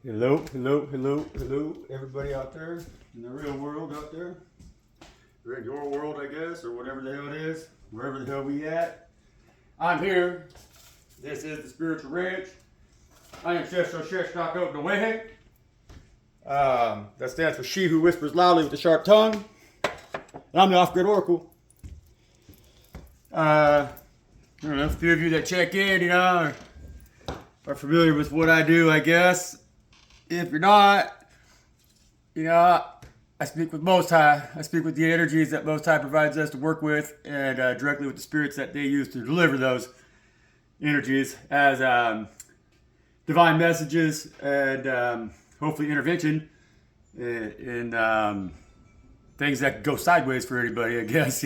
Hello, hello, hello, hello, everybody out there in the real world out there. Or in your world, I guess, or whatever the hell it is, wherever the hell we at. I'm here. This is the Spiritual Ranch. I am Shesh Open the Way. That stands for She Who Whispers Loudly with a Sharp Tongue. And I'm the Off-Grid Oracle. I don't know, a few of you that check in, are familiar with what I do, I guess. If you're not, I speak with Most High. I speak with the energies that Most High provides us to work with, and directly with the spirits that they use to deliver those energies as divine messages and hopefully intervention in things that go sideways for anybody, I guess,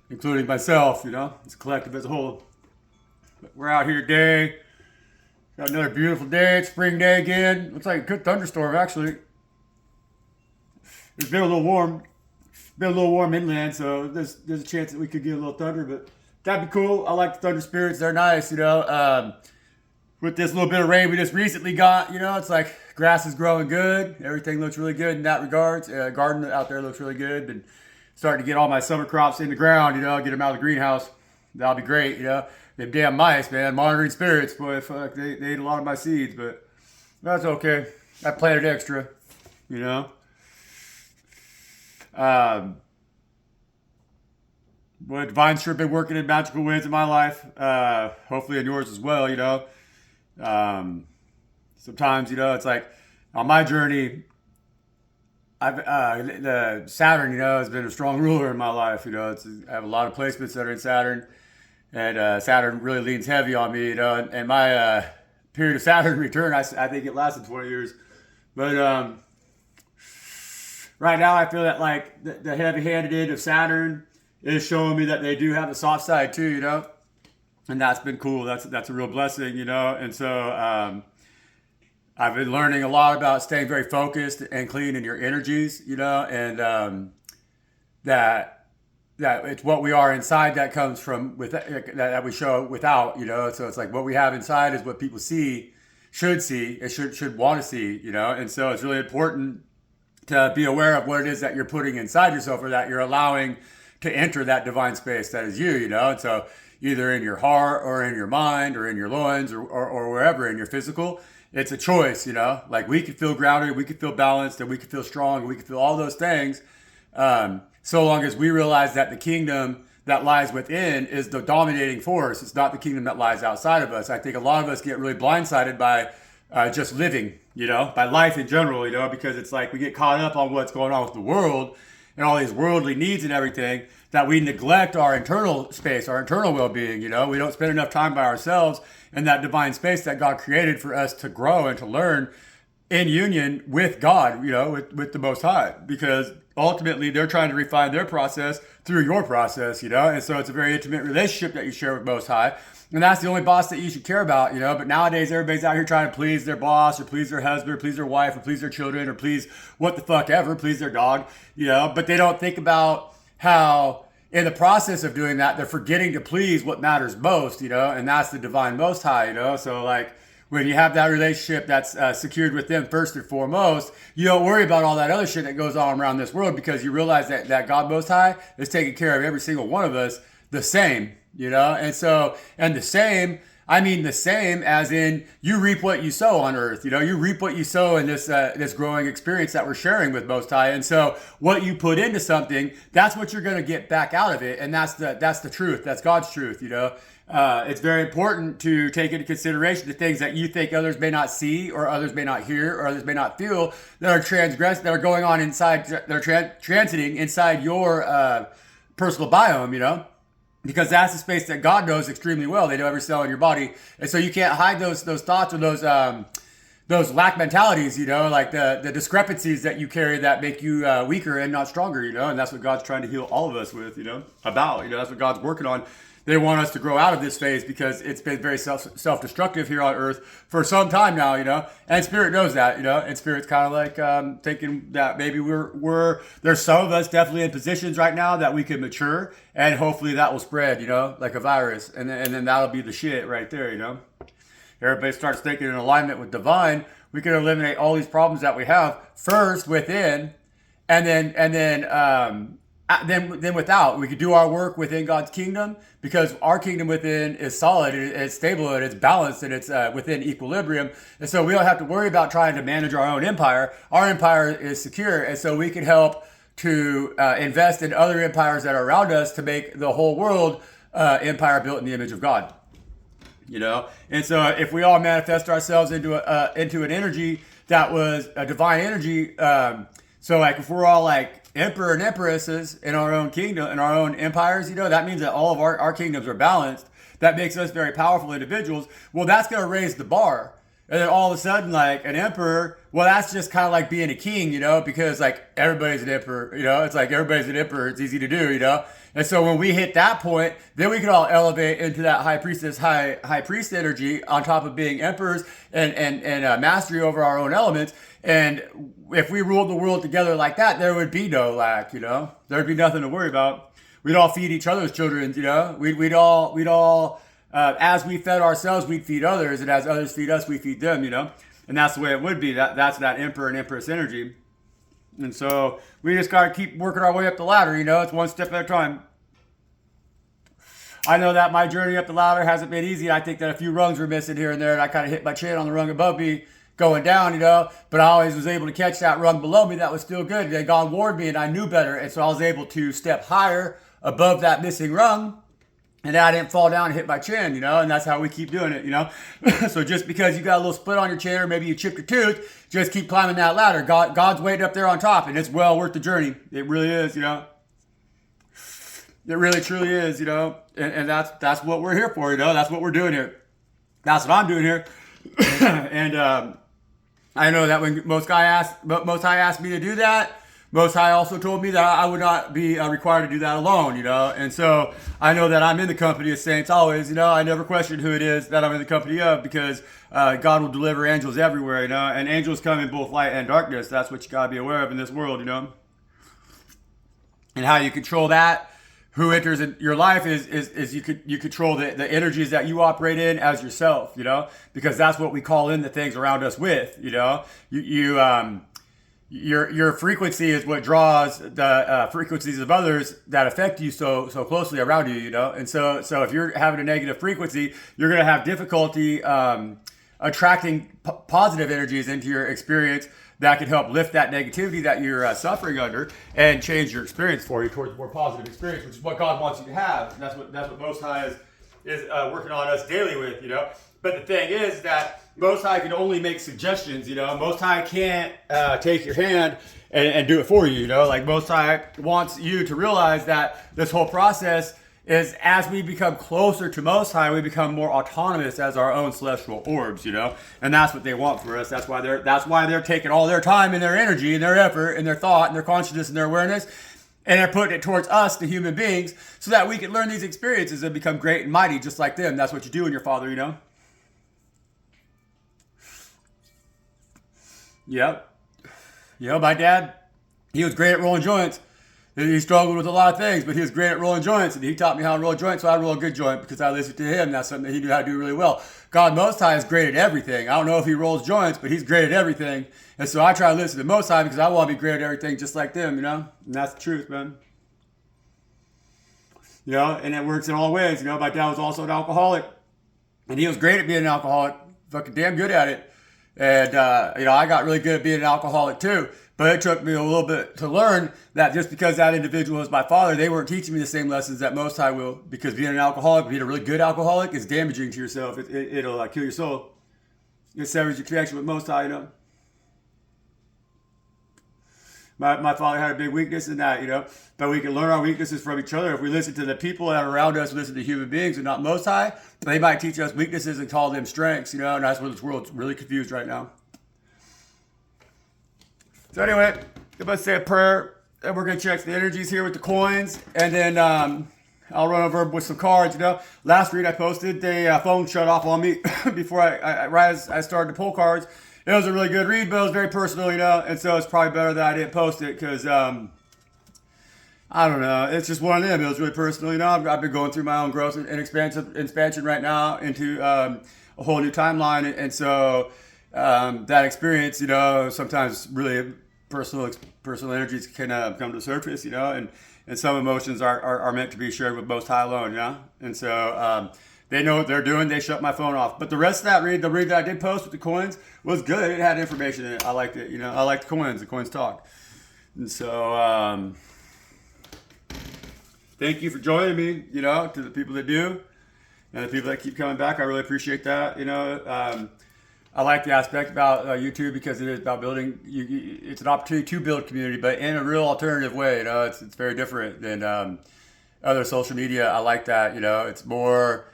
including myself, it's a collective as a whole. But we're out here today. Got another beautiful day. It's spring day again. Looks like a good thunderstorm, actually. It's been a little warm. Been a little warm inland, so there's a chance that we could get a little thunder, but that'd be cool. I like the thunder spirits. They're nice, With this little bit of rain we just recently got, it's like grass is growing good. Everything looks really good in that regards. Garden out there looks really good. Been starting to get all my summer crops in the ground, get them out of the greenhouse. That'll be great, Them damn mice, man, monitoring spirits, boy, fuck, they ate a lot of my seeds, but that's okay. I planted extra, Boy, Divine's sure been working in magical ways in my life, hopefully in yours as well, Sometimes, it's like, on my journey, the Saturn, has been a strong ruler in my life, I have a lot of placements that are in Saturn. And Saturn really leans heavy on me, and my period of Saturn return, I think it lasted 20 years. But right now I feel that like the heavy-handed of Saturn is showing me that they do have a soft side too, And that's been cool. That's a real blessing, And so I've been learning a lot about staying very focused and clean in your energies, and that it's what we are inside that comes from that we show without, So it's like what we have inside is what people should see, and should want to see, And so it's really important to be aware of what it is that you're putting inside yourself, or that you're allowing to enter that divine space that is you, And so either in your heart or in your mind or in your loins or wherever in your physical, it's a choice, Like we could feel grounded, we could feel balanced, and we could feel strong, and we could feel all those things. So long as we realize that the kingdom that lies within is the dominating force. It's not the kingdom that lies outside of us. I think a lot of us get really blindsided by just living, by life in general, because it's like we get caught up on what's going on with the world and all these worldly needs and everything, that we neglect our internal space, our internal well-being, We don't spend enough time by ourselves in that divine space that God created for us to grow and to learn in union with God, with the Most High, because ultimately they're trying to refine their process through your process, and so it's a very intimate relationship that you share with Most High, and that's the only boss that you should care about, But nowadays everybody's out here trying to please their boss, or please their husband, or please their wife, or please their children, or please what the fuck ever, please their dog, but they don't think about how in the process of doing that, they're forgetting to please what matters most, and that's the divine Most High, so like, when you have that relationship that's secured with them first and foremost, you don't worry about all that other shit that goes on around this world, because you realize that God Most High is taking care of every single one of us the same, And so, and the same, I mean the same as in you reap what you sow on earth, You reap what you sow in this growing experience that we're sharing with Most High. And so what you put into something, that's what you're going to get back out of it. And that's the truth. That's God's truth, It's very important to take into consideration the things that you think others may not see, or others may not hear, or others may not feel, that are transgressed, that are going on inside, that are transiting inside your personal biome, Because that's the space that God knows extremely well. They know every cell in your body, and so you can't hide those thoughts or those lack mentalities, like the discrepancies that you carry that make you weaker and not stronger, And that's what God's trying to heal all of us with, That's what God's working on. They want us to grow out of this phase because it's been very self-destructive here on Earth for some time now, And Spirit knows that, And Spirit's kind of like thinking that maybe there's some of us definitely in positions right now that we can mature, and hopefully that will spread, like a virus, and then that'll be the shit right there, everybody starts thinking in alignment with divine, we can eliminate all these problems that we have first within, and then without. We could do our work within God's kingdom, because our kingdom within is solid, it's stable, and it's balanced, and it's within equilibrium. And so we don't have to worry about trying to manage our own empire. Our empire is secure, and so we can help to invest in other empires that are around us to make the whole world empire built in the image of God. And so if we all manifest ourselves into an energy that was a divine energy, so like if we're all like emperor and empresses in our own kingdom, in our own empires, that means that all of our kingdoms are balanced. That makes us very powerful individuals. Well, that's going to raise the bar. And then all of a sudden, like an emperor, well, that's just kind of like being a king, because like everybody's an emperor, it's like everybody's an emperor. It's easy to do, And so when we hit that point, then we can all elevate into that high priestess, high priest energy on top of being emperors and mastery over our own elements. And if we ruled the world together like that, there would be no lack, There'd be nothing to worry about. We'd all feed each other's children, We'd all as we fed ourselves, we'd feed others, and as others feed us, we feed them, And that's the way it would be. That's that emperor and empress energy. And so we just got to keep working our way up the ladder, It's one step at a time. I know that my journey up the ladder hasn't been easy. I think that a few rungs were missing here and there, and I kind of hit my chin on the rung above me going down, But I always was able to catch that rung below me that was still good. And then God warned me, and I knew better. And so I was able to step higher above that missing rung. And I didn't fall down and hit my chin, and that's how we keep doing it, So just because you got a little split on your chin, or maybe you chipped your tooth, just keep climbing that ladder. God's waiting up there on top, and it's well worth the journey. It really is, It really, truly is, And that's what we're here for, That's what we're doing here. That's what I'm doing here. And I know that when Most High asked me to do that, Most High also told me that I would not be required to do that alone, And so I know that I'm in the company of saints always, I never question who it is that I'm in the company of, because God will deliver angels everywhere, And angels come in both light and darkness. That's what you got to be aware of in this world, And how you control that, who enters in your life is you control the energies that you operate in as yourself, Because that's what we call in the things around us with, Your frequency is what draws the frequencies of others that affect you so closely around you, And so if you're having a negative frequency, you're going to have difficulty attracting positive energies into your experience that can help lift that negativity that you're suffering under and change your experience for you towards a more positive experience, which is what God wants you to have. And that's what Most High is working on us daily with, But the thing is that Most High can only make suggestions, Most High can't take your hand and do it for you, Like Most High wants you to realize that this whole process is, as we become closer to Most High, we become more autonomous as our own celestial orbs, And that's what they want for us. That's why they're taking all their time and their energy and their effort and their thought and their consciousness and their awareness, and they're putting it towards us, the human beings, so that we can learn these experiences and become great and mighty just like them. That's what you do in your Father, Yep. My dad, he was great at rolling joints. He struggled with a lot of things, but he was great at rolling joints, and he taught me how to roll a joint, so I roll a good joint because I listened to him. That's something that he knew how to do really well. God Most High is great at everything. I don't know if he rolls joints, but he's great at everything. And so I try to listen to Most High because I want to be great at everything just like them, And that's the truth, man. And it works in all ways. My dad was also an alcoholic, and he was great at being an alcoholic, fucking damn good at it. And, I got really good at being an alcoholic too. But it took me a little bit to learn that just because that individual was my father, they weren't teaching me the same lessons that Most High will. Because being an alcoholic, being a really good alcoholic, is damaging to yourself. It'll kill your soul. It severs your connection with Most High, My father had a big weakness in that, But we can learn our weaknesses from each other. If we listen to the people that are around us, listen to human beings and not Most High, they might teach us weaknesses and call them strengths, And that's where this world's really confused right now. So anyway, let's say a prayer, and we're going to check the energies here with the coins, and then I'll run over with some cards, Last read I posted, the phone shut off on me before right as I started to pull cards. It was a really good read, but it was very personal, and so it's probably better that I didn't post it, because, I don't know, it's just one of them. It was really personal, I've been going through my own growth and expansion right now into a whole new timeline. And so that experience, you know, sometimes really personal energies can come to the surface, you know, and some emotions are meant to be shared with Most High alone, you know. And so they know what they're doing. They shut my phone off. But the rest of that the read that I did post with the coins was good. It had information in it. I liked it, you know. I liked the coins. The coins talk. And so thank you for joining me, you know, to the people that do. And the people that keep coming back, I really appreciate that. You know, I like the aspect about YouTube because it is about building. It's an opportunity to build community, but in a real alternative way. You know, it's very different than other social media. I like that. You know, it's more.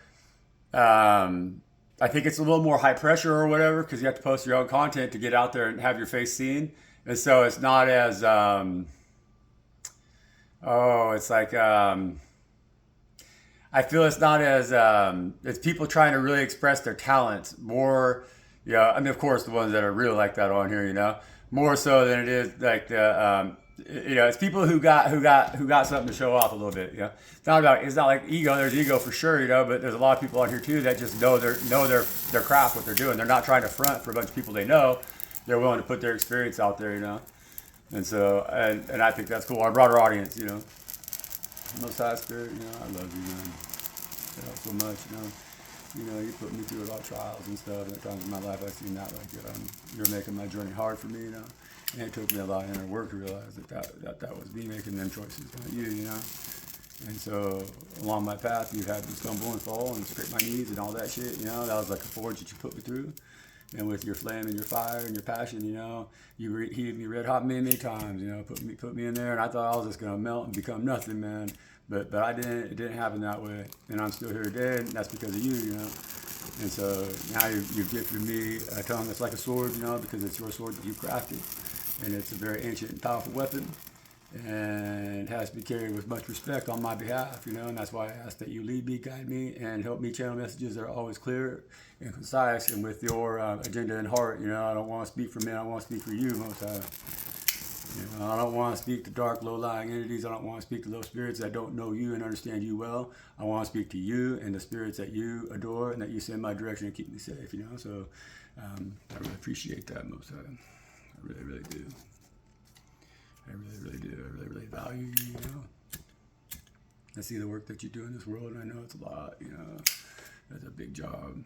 I think it's a little more high pressure or whatever because you have to post your own content to get out there and have your face seen, and so it's not as. It's like. I feel it's not as it's people trying to really express their talents more. Yeah, I mean, of course, the ones that are really like that on here, you know, more so than it is like the you know, it's people who got something to show off a little bit. You know, it's not like ego. There's ego for sure, you know, but there's a lot of people on here too that just know their craft, what they're doing. They're not trying to front for a bunch of people they know. They're willing to put their experience out there, you know, and so and I think that's cool. Our broader audience, you know. Most High Spirit, you know, I love you, man. So much, you know, you put me through a lot of trials and stuff. And at times in my life, I've seen that, like, you're making my journey hard for me, you know. And it took me a lot of inner work to realize that was me making them choices, not you know. And so along my path, you've had me stumble and fall and scrape my knees and all that shit, you know. That was like a forge that you put me through. And with your flame and your fire and your passion, you know, you heated me red hot many times, you know, put me in there, and I thought I was just gonna melt and become nothing, man. But I didn't. It didn't happen that way, and I'm still here today, and that's because of you, you know. And so now you've gifted me a tongue that's like a sword, you know, because it's your sword that you crafted, and it's a very ancient and powerful weapon, and it has to be carried with much respect on my behalf, you know. And that's why I ask that you lead me, guide me, and help me channel messages that are always clear and concise and with your agenda in heart. You know, I don't want to speak for me. I want to speak for you, Most High. You know, I don't want to speak to dark, low-lying entities. I don't want to speak to those spirits that don't know you and understand you well. I want to speak to you and the spirits that you adore and that you send my direction and keep me safe. You know, so I really appreciate that, Most High. I really, really do. I really, really do. I really, really value you. You know, I see the work that you do in this world, and I know it's a lot. You know, that's a big job,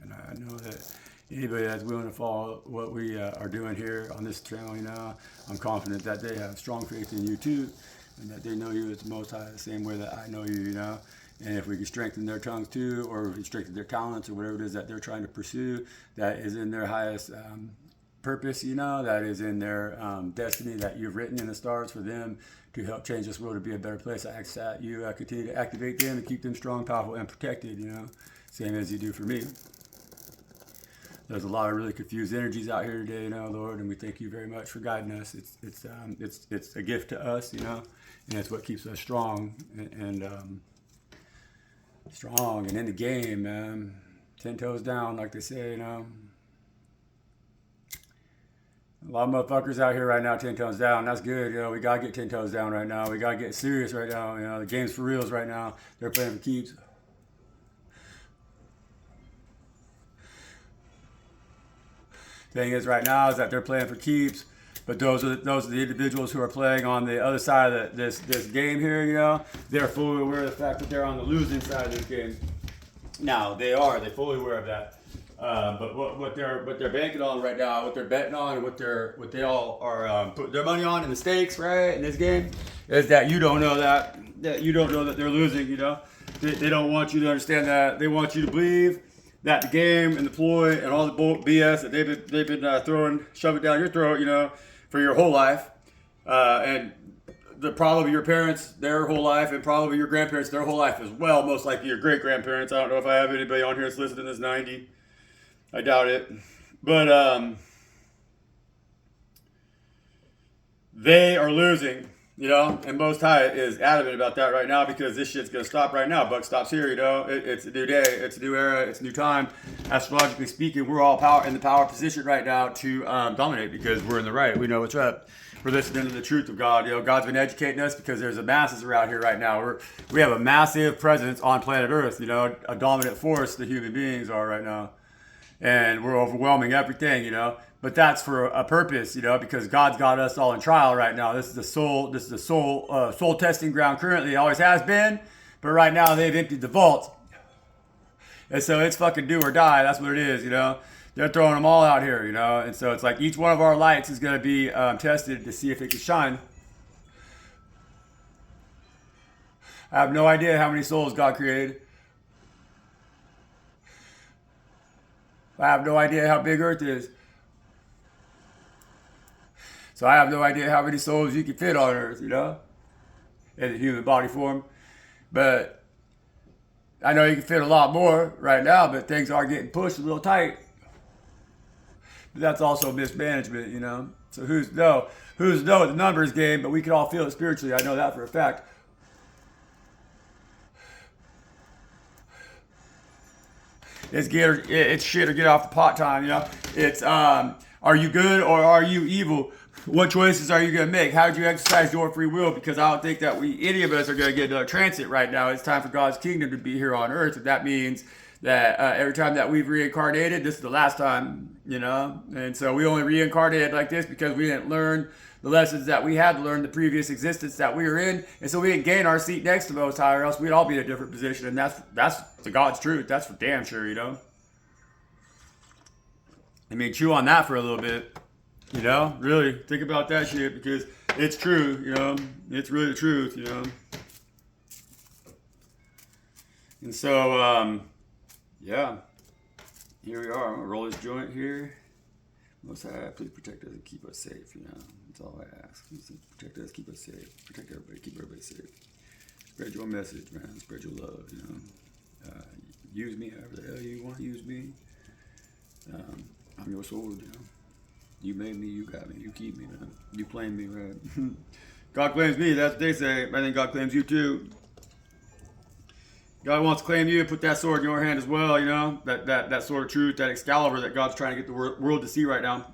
and I know that anybody that's willing to follow what we are doing here on this channel, you know, I'm confident that they have strong faith in you too, and that they know you as the Most High the same way that I know you, you know. And if we can strengthen their tongues too, or if we can strengthen their talents or whatever it is that they're trying to pursue, that is in their highest purpose, you know, that is in their destiny that you've written in the stars for them to help change this world to be a better place. I ask that you continue to activate them and keep them strong, powerful, and protected, you know, same as you do for me. There's a lot of really confused energies out here today, you know, Lord, and we thank you very much for guiding us. It's a gift to us, you know, and it's what keeps us strong and strong and in the game, man. 10 toes down, like they say, you know. A lot of motherfuckers out here right now, 10 toes down. That's good, you know. We gotta get 10 toes down right now. We gotta get serious right now. You know, the game's for reals right now. They're playing for keeps. Thing is right now is that they're playing for keeps, but those are the individuals who are playing on the other side of this game here, you know. They're fully aware of the fact that they're on the losing side of this game. Now they're fully aware of that. But what they're banking on right now, what they're betting on, and what they all are putting their money on in the stakes, right, in this game, is that you don't know that you don't know that they're losing. You know, they don't want you to understand that. They want you to believe that the game and the ploy and all the BS that they've been shoving down your throat, you know, for your whole life, and probably your parents their whole life, and probably your grandparents their whole life as well. Most likely your great grandparents. I don't know if I have anybody on here that's listening to this 90. I doubt it, but they are losing, You know, and Most High is adamant about that right now because this shit's gonna stop right now. Buck stops here. You know, it's a new day, it's a new era, it's a new time. Astrologically speaking, we're all in the power position right now to dominate because we're in the right. We know what's up. We're listening to the truth of God. You know, God's been educating us because there's a masses around here right now. We have a massive presence on planet Earth. You know, a dominant force. The human beings are right now, and we're overwhelming everything. You know. But that's for a purpose, you know, because God's got us all in trial right now. This is the soul. This is the soul testing ground currently. It always has been, but right now they've emptied the vault, and so it's fucking do or die. That's what it is, you know. They're throwing them all out here, you know, and so it's like each one of our lights is going to be tested to see if it can shine. I have no idea how many souls God created. I have no idea how big Earth is. So I have no idea how many souls you can fit on Earth, you know, in the human body form. But I know you can fit a lot more right now, but things are getting pushed a little tight. But that's also mismanagement, you know. So who's to know? Who's to know the numbers game, but we can all feel it spiritually. I know that for a fact. It's shit or get off the pot time, you know. It's are you good or are you evil? What choices are you going to make? How do you exercise your free will? Because I don't think that any of us are going to get another transit right now. It's time for God's kingdom to be here on earth. And that means that every time that we've reincarnated, this is the last time, you know? And so we only reincarnated like this because we didn't learn the lessons that we had to learn the previous existence that we were in. And so we didn't gain our seat next to Most High, or else we'd all be in a different position. And that's the God's truth. That's for damn sure, you know? I mean, chew on that for a little bit. You know, really think about that shit because it's true, you know, it's really the truth, you know. And so, yeah, here we are. I'm gonna roll this joint here. Most High, please protect us and keep us safe, you know. That's all I ask. Please protect us, keep us safe. Protect everybody, keep everybody safe. Spread your message, man. Spread your love, you know. Use me however the hell you want to use me. I'm your sword, you know. You made me, you got me, you keep me, man. You claim me, right? God claims me, that's what they say. I think God claims you too. God wants to claim you and put that sword in your hand as well, you know? That sword of truth, that Excalibur that God's trying to get the world to see right now.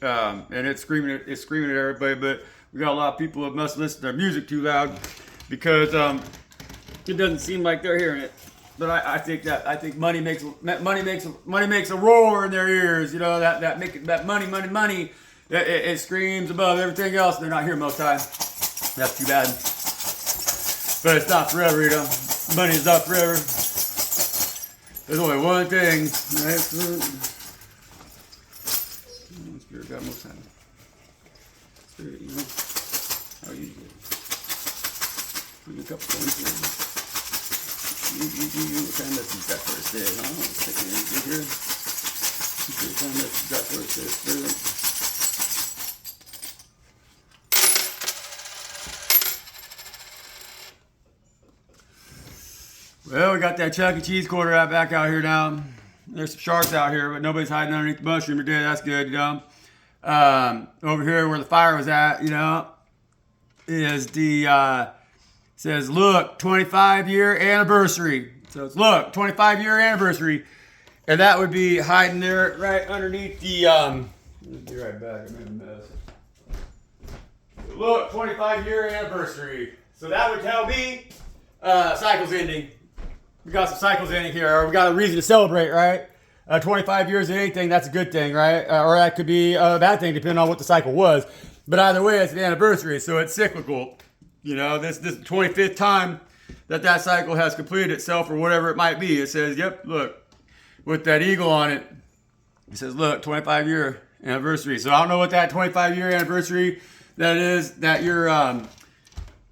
And it's screaming at everybody, but we got a lot of people that must listen to their music too loud because it doesn't seem like they're hearing it. But I think money makes a roar in their ears. You know that money. It screams above everything else. They're not here most time. That's too bad. But it's not forever, you know. Money is not forever. There's only one thing. Spirit God most time. Spirit, you know. How you do it? Bring a couple things here. You kind of message that first day, huh? Take it in here. You kind of message that first day, Spirit. Well, we got that Chuck E. Cheese quarter back out here now. There's some sharks out here, but nobody's hiding underneath the mushroom today. That's good, you know. Over here where the fire was at, you know, is the... says, look, 25-year anniversary. So it's, look, 25-year anniversary. And that would be hiding there right underneath the, I'll be right back, I'm in a mess. Look, 25-year anniversary. So that would tell me, cycle's ending. We got some cycles ending here, or we got a reason to celebrate, right? 25 years of anything, that's a good thing, right? Or that could be a bad thing, depending on what the cycle was. But either way, it's an anniversary, so it's cyclical. You know, this 25th time that cycle has completed itself or whatever it might be. It says, yep, look, with that eagle on it, it says, look, 25-year anniversary. So I don't know what that 25-year anniversary that is that you're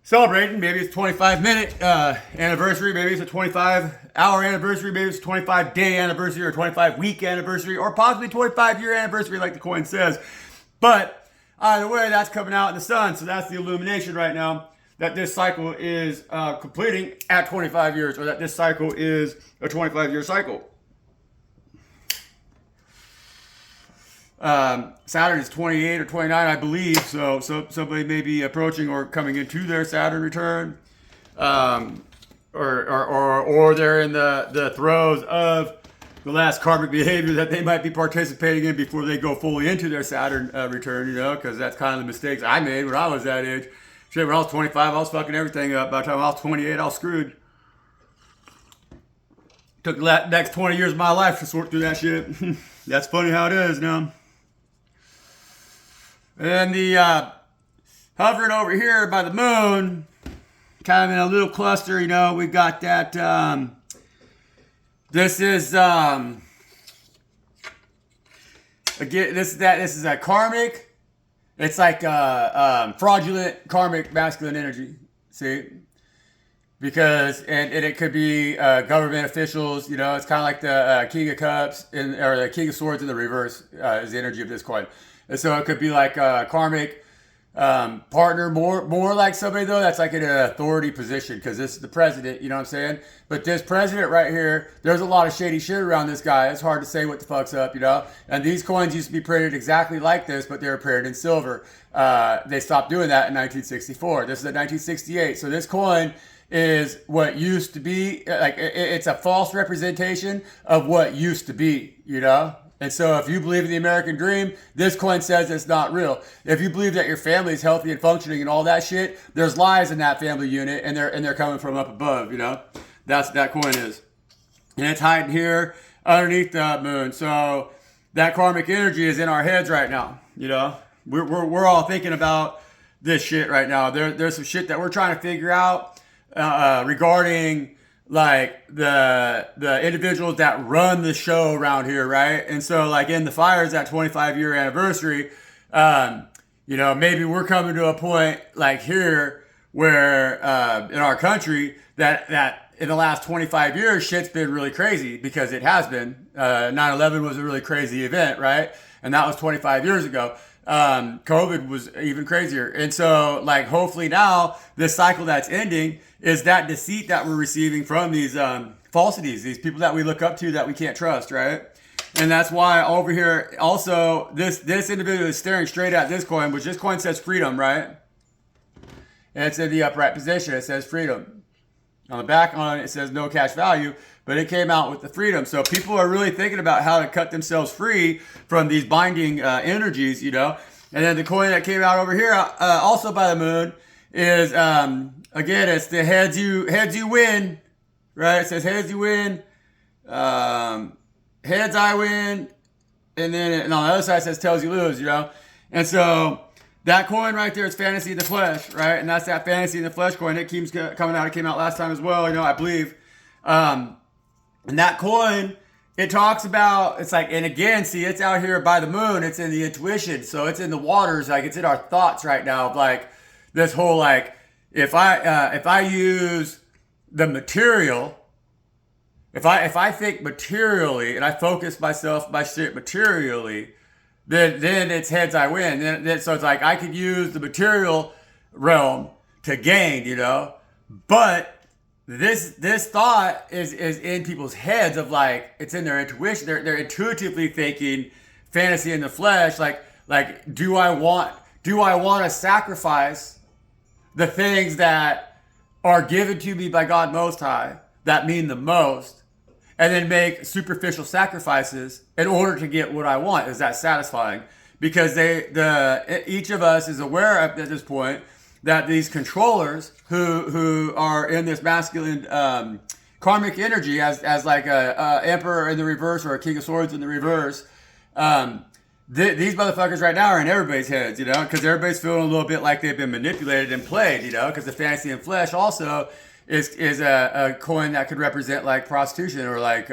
celebrating. Maybe it's a 25-minute anniversary. Maybe it's a 25-hour anniversary. Maybe it's a 25-day anniversary or 25-week anniversary or possibly 25-year anniversary like the coin says. But either way, that's coming out in the sun. So that's the illumination right now. That this cycle is completing at 25 years, or that this cycle is a 25-year cycle. Saturn is 28 or 29, I believe. So somebody may be approaching or coming into their Saturn return, or they're in the throes of the last karmic behavior that they might be participating in before they go fully into their Saturn return. You know, because that's kind of the mistakes I made when I was that age. Shit, when I was 25, I was fucking everything up. By the time I was 28, I was screwed. Took the next 20 years of my life to sort through that shit. That's funny how it is now. And the hovering over here by the moon, kind of in a little cluster, you know, we got that. This is again. This is a karmic. It's like fraudulent karmic masculine energy. See. Because, and it could be government officials, you know, it's kind of like the King of Cups, or the King of Swords in the reverse is the energy of this coin. And so it could be like a karmic partner, more like somebody, though, that's like in an authority position, because this is the president, you know what I'm saying? But this president right here, there's a lot of shady shit around this guy. It's hard to say what the fuck's up, you know? And these coins used to be printed exactly like this, but they were printed in silver. They stopped doing that in 1964. This is a 1968. So this coin is what used to be, like it's a false representation of what used to be, you know? And so if you believe in the American dream, this coin says it's not real. If you believe that your family is healthy and functioning and all that shit, there's lies in that family unit, and they're coming from up above, you know? That coin is. And it's hiding here underneath the moon. So that karmic energy is in our heads right now, you know? We're all thinking about this shit right now. There's some shit that we're trying to figure out regarding like the individuals that run the show around here, right? And so like in the fires, that 25-year anniversary, you know, maybe we're coming to a point like here where in our country that in the last 25 years, shit's been really crazy, because it has been. 9/11 was a really crazy event, right? And that was 25 years ago. COVID was even crazier. And so like hopefully now this cycle that's ending is that deceit that we're receiving from these falsities, these people that we look up to that we can't trust, right? And that's why over here also this individual is staring straight at this coin, which this coin says freedom, right? And it's in the upright position. It says freedom. On the back on it says no cash value, but it came out with the freedom. So people are really thinking about how to cut themselves free from these binding energies, you know. And then the coin that came out over here, also by the moon, is again, it's the heads you win, right? It says heads you win, heads I win, and then on the other side it says tails you lose, you know. And so that coin right there is fantasy in the flesh, right? And that's that fantasy in the flesh coin. It keeps coming out. It came out last time as well, you know, I believe. And that coin, it talks about, it's like, and again, see, it's out here by the moon. It's in the intuition. So it's in the waters. Like it's in our thoughts right now of like this whole, like, if I use the material, if I think materially and I focus myself, my shit materially, then it's heads I win. Then so it's like I could use the material realm to gain, you know. But this thought is in people's heads of like, it's in their intuition. They're intuitively thinking fantasy in the flesh. Like do I want to sacrifice the things that are given to me by God Most High that mean the most, and then make superficial sacrifices in order to get what I want? Is that satisfying? Because each of us is aware at this point that these controllers who are in this masculine karmic energy as like a emperor in the reverse or a king of swords in the reverse, these motherfuckers right now are in everybody's heads, you know, because everybody's feeling a little bit like they've been manipulated and played, you know, because the fantasy and flesh also is a coin that could represent like prostitution or like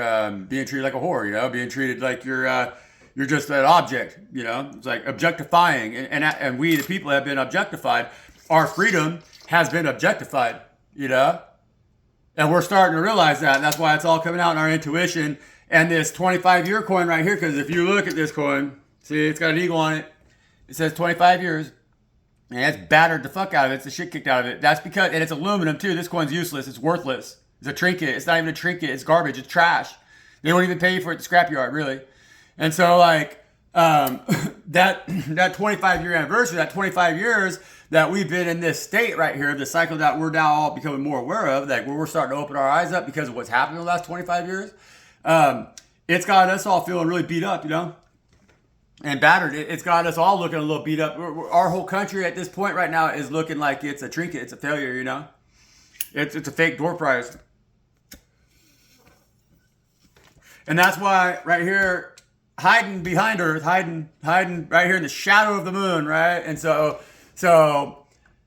being treated like a whore, you know, being treated like you're just an object, you know. It's like objectifying, and we the people have been objectified. Our freedom has been objectified, you know, and we're starting to realize that, and that's why it's all coming out in our intuition. And this 25-year coin right here, because if you look at this coin, see, it's got an eagle on it. It says 25 years. And it's battered the fuck out of it. It's the shit kicked out of it. That's because, and it's aluminum too. This coin's useless. It's worthless. It's a trinket. It's not even a trinket. It's garbage. It's trash. They don't even pay you for it at the scrapyard, really. And so, like, that 25-year anniversary, that 25 years that we've been in this state right here, the cycle that we're now all becoming more aware of, like where we're starting to open our eyes up because of what's happened in the last 25 years, it's got us all feeling really beat up, and battered. It's got us all looking a little beat up. Our whole country at this point right now is looking like it's a trinket, it's a failure, It's a fake door prize. And that's why right here, hiding behind Earth, hiding right here in the shadow of the moon, right? And so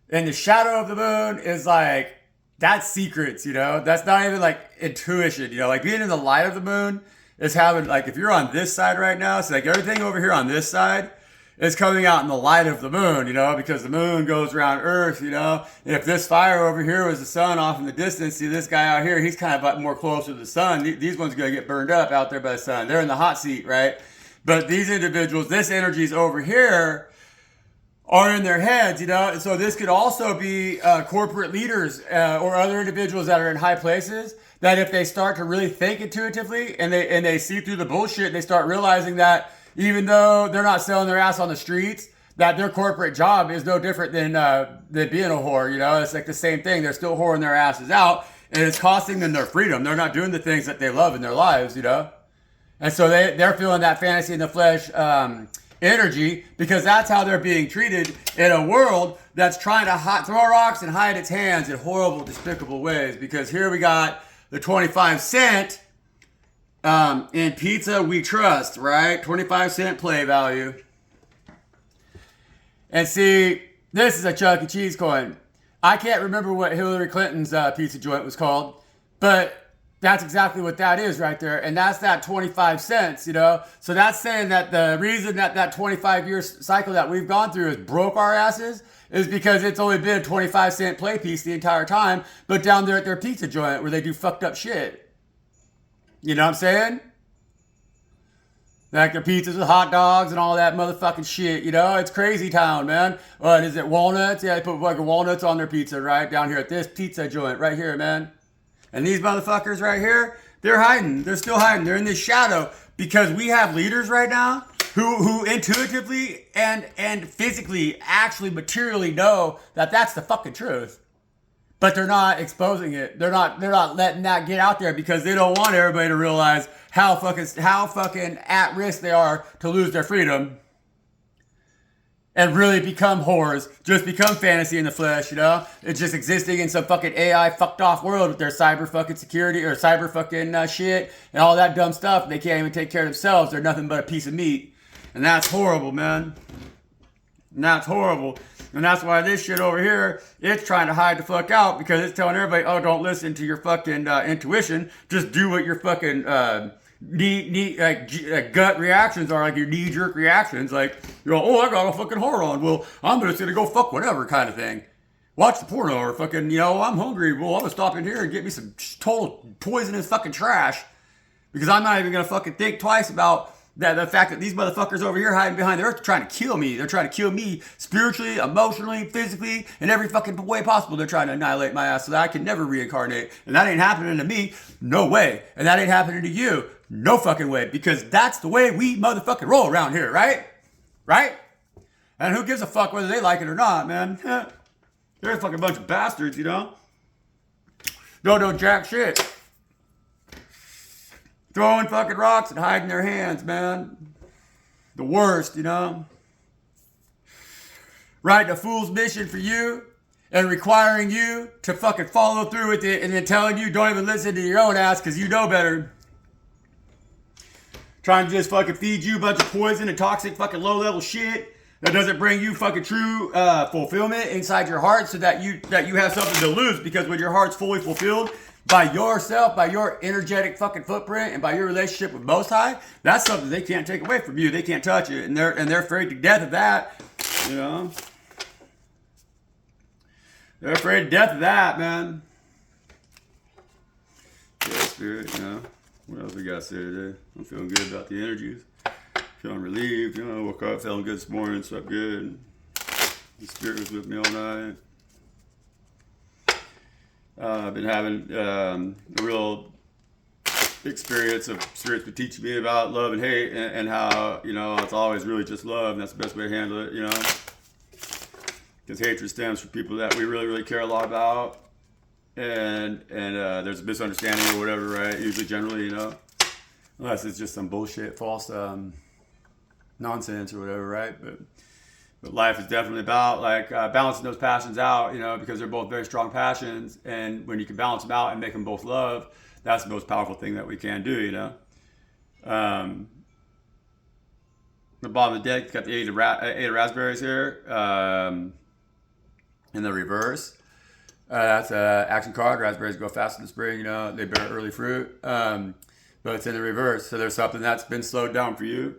in the shadow of the moon is like, that's secrets, That's not even like intuition, Like being in the light of the moon is having, like, if you're on this side right now, so like everything over here on this side is coming out in the light of the moon, because the moon goes around Earth, And if this fire over here was the sun off in the distance, see this guy out here, he's kind of more closer to the sun. These ones are going to get burned up out there by the sun. They're in the hot seat, right? But these individuals, this energy's over here, are in their heads, And so this could also be corporate leaders or other individuals that are in high places that if they start to really think intuitively and they see through the bullshit, they start realizing that even though they're not selling their ass on the streets, that their corporate job is no different than being a whore, It's like the same thing. They're still whoring their asses out, and it's costing them their freedom. They're not doing the things that they love in their lives, And so they're feeling that fantasy in the flesh energy because that's how they're being treated in a world that's trying to throw rocks and hide its hands in horrible, despicable ways. Because here we got the 25 cent in pizza we trust, right? 25 cent play value. And see, this is a Chuck E. Cheese coin. I can't remember what Hillary Clinton's pizza joint was called, but that's exactly what that is right there. And that's that 25 cents, So that's saying that the reason that 25-year cycle that we've gone through has broke our asses is because it's only been a 25 cent play piece the entire time, but down there at their pizza joint where they do fucked up shit. You know what I'm saying? Like their pizzas with hot dogs and all that motherfucking shit, It's crazy town, man. What is it, walnuts? Yeah, they put fucking walnuts on their pizza, right? Down here at this pizza joint right here, man. And these motherfuckers right here, they're hiding. They're still hiding. They're in this shadow because we have leaders right now who intuitively and physically actually materially know that that's the fucking truth. But they're not exposing it. They're not letting that get out there because they don't want everybody to realize how fucking at risk they are to lose their freedom and really become whores, just become fantasy in the flesh, It's just existing in some fucking AI fucked off world with their cyber fucking security or cyber fucking shit and all that dumb stuff. They can't even take care of themselves. They're nothing but a piece of meat. And that's horrible, man. And that's horrible. And that's why this shit over here, it's trying to hide the fuck out because it's telling everybody, oh, don't listen to your fucking intuition. Just do what your fucking gut reactions are, like your knee-jerk reactions. Like, oh, I got a fucking whore on. Well, I'm just going to go fuck whatever kind of thing. Watch the porno or fucking, I'm hungry. Well, I'm going to stop in here and get me some total poisonous fucking trash because I'm not even going to fucking think twice about the fact that these motherfuckers over here hiding behind the earth are trying to kill me. They're trying to kill me spiritually, emotionally, physically, in every fucking way possible. They're trying to annihilate my ass so that I can never reincarnate. And that ain't happening to me. No way. And that ain't happening to you. No fucking way. Because that's the way we motherfucking roll around here, right? Right? And who gives a fuck whether they like it or not, man? They're a fucking bunch of bastards, Don't know jack shit. Throwing fucking rocks and hiding their hands, man. The worst, Writing a fool's mission for you and requiring you to fucking follow through with it and then telling you don't even listen to your own ass because you know better. Trying to just fucking feed you a bunch of poison and toxic fucking low-level shit that doesn't bring you fucking true fulfillment inside your heart so that you have something to lose because when your heart's fully fulfilled, by yourself, by your energetic fucking footprint, and by your relationship with Most High, that's something they can't take away from you. They can't touch it, and they're afraid to death of that. They're afraid to death of that, man. Yeah, spirit. What else we got to say today? I'm feeling good about the energies. Feeling relieved. Woke up feeling good this morning. Slept good. The spirit was with me all night. I've been having a real experience of spirits been teaching me about love and hate, and how, you know, it's always really just love, and that's the best way to handle it, you know. Because hatred stems from people that we really, really care a lot about, and there's a misunderstanding or whatever, right? Usually, generally, you know, unless it's just some bullshit, false nonsense or whatever, right? But life is definitely about like balancing those passions out, you know, because they're both very strong passions, and when you can balance them out and make them both love, that's the most powerful thing that we can do, you know. The bottom of the deck, got the eight of raspberries here. In the reverse, that's an action card. Raspberries go fast in the spring, you know, they bear early fruit. But it's in the reverse, so there's something that's been slowed down for you,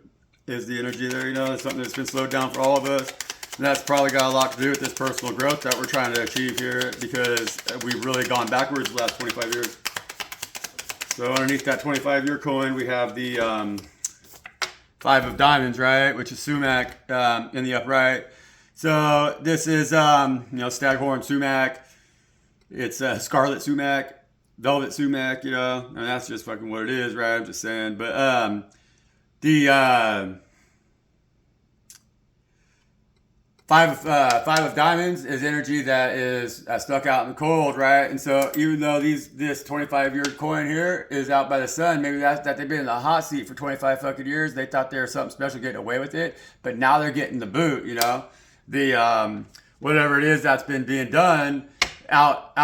is the energy there, you know. There's something that's been slowed down for all of us. And that's probably got a lot to do with this personal growth that we're trying to achieve here, because we've really gone backwards the last 25 years. So underneath that 25-year coin, we have the 5 of diamonds, right? Which is sumac in the upright. So this is, you know, staghorn sumac. It's scarlet sumac, velvet sumac, you know. And that's just fucking what it is, right? I'm just saying. But the five of diamonds is energy that is stuck out in the cold, right? And so even though this 25-year coin here is out by the sun, maybe that they've been in the hot seat for 25 fucking years. They thought they were something special getting away with it, but now they're getting the boot, you know. The whatever it is that's been being done out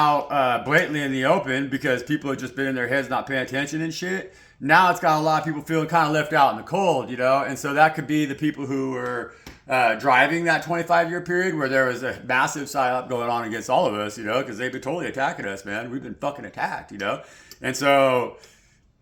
blatantly in the open, because people have just been in their heads not paying attention and shit. Now it's got a lot of people feeling kind of left out in the cold, you know. And so that could be the people who were driving that 25-year period where there was a massive psyop going on against all of us, you know, because they've been totally attacking us, man. We've been fucking attacked, you know. And so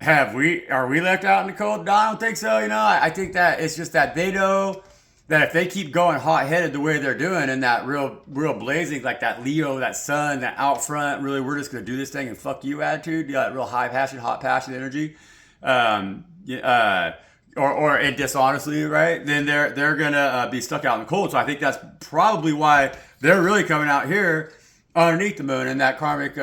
are we left out in the cold? No, I don't think so, you know. I think that it's just that they know that if they keep going hot-headed the way they're doing, and that real blazing, like that Leo, that sun, that out front, really, we're just going to do this thing and fuck you attitude, that real high passion, hot passion energy, or dishonestly, right? Then they're going to be stuck out in the cold. So I think that's probably why they're really coming out here underneath the moon in that karmic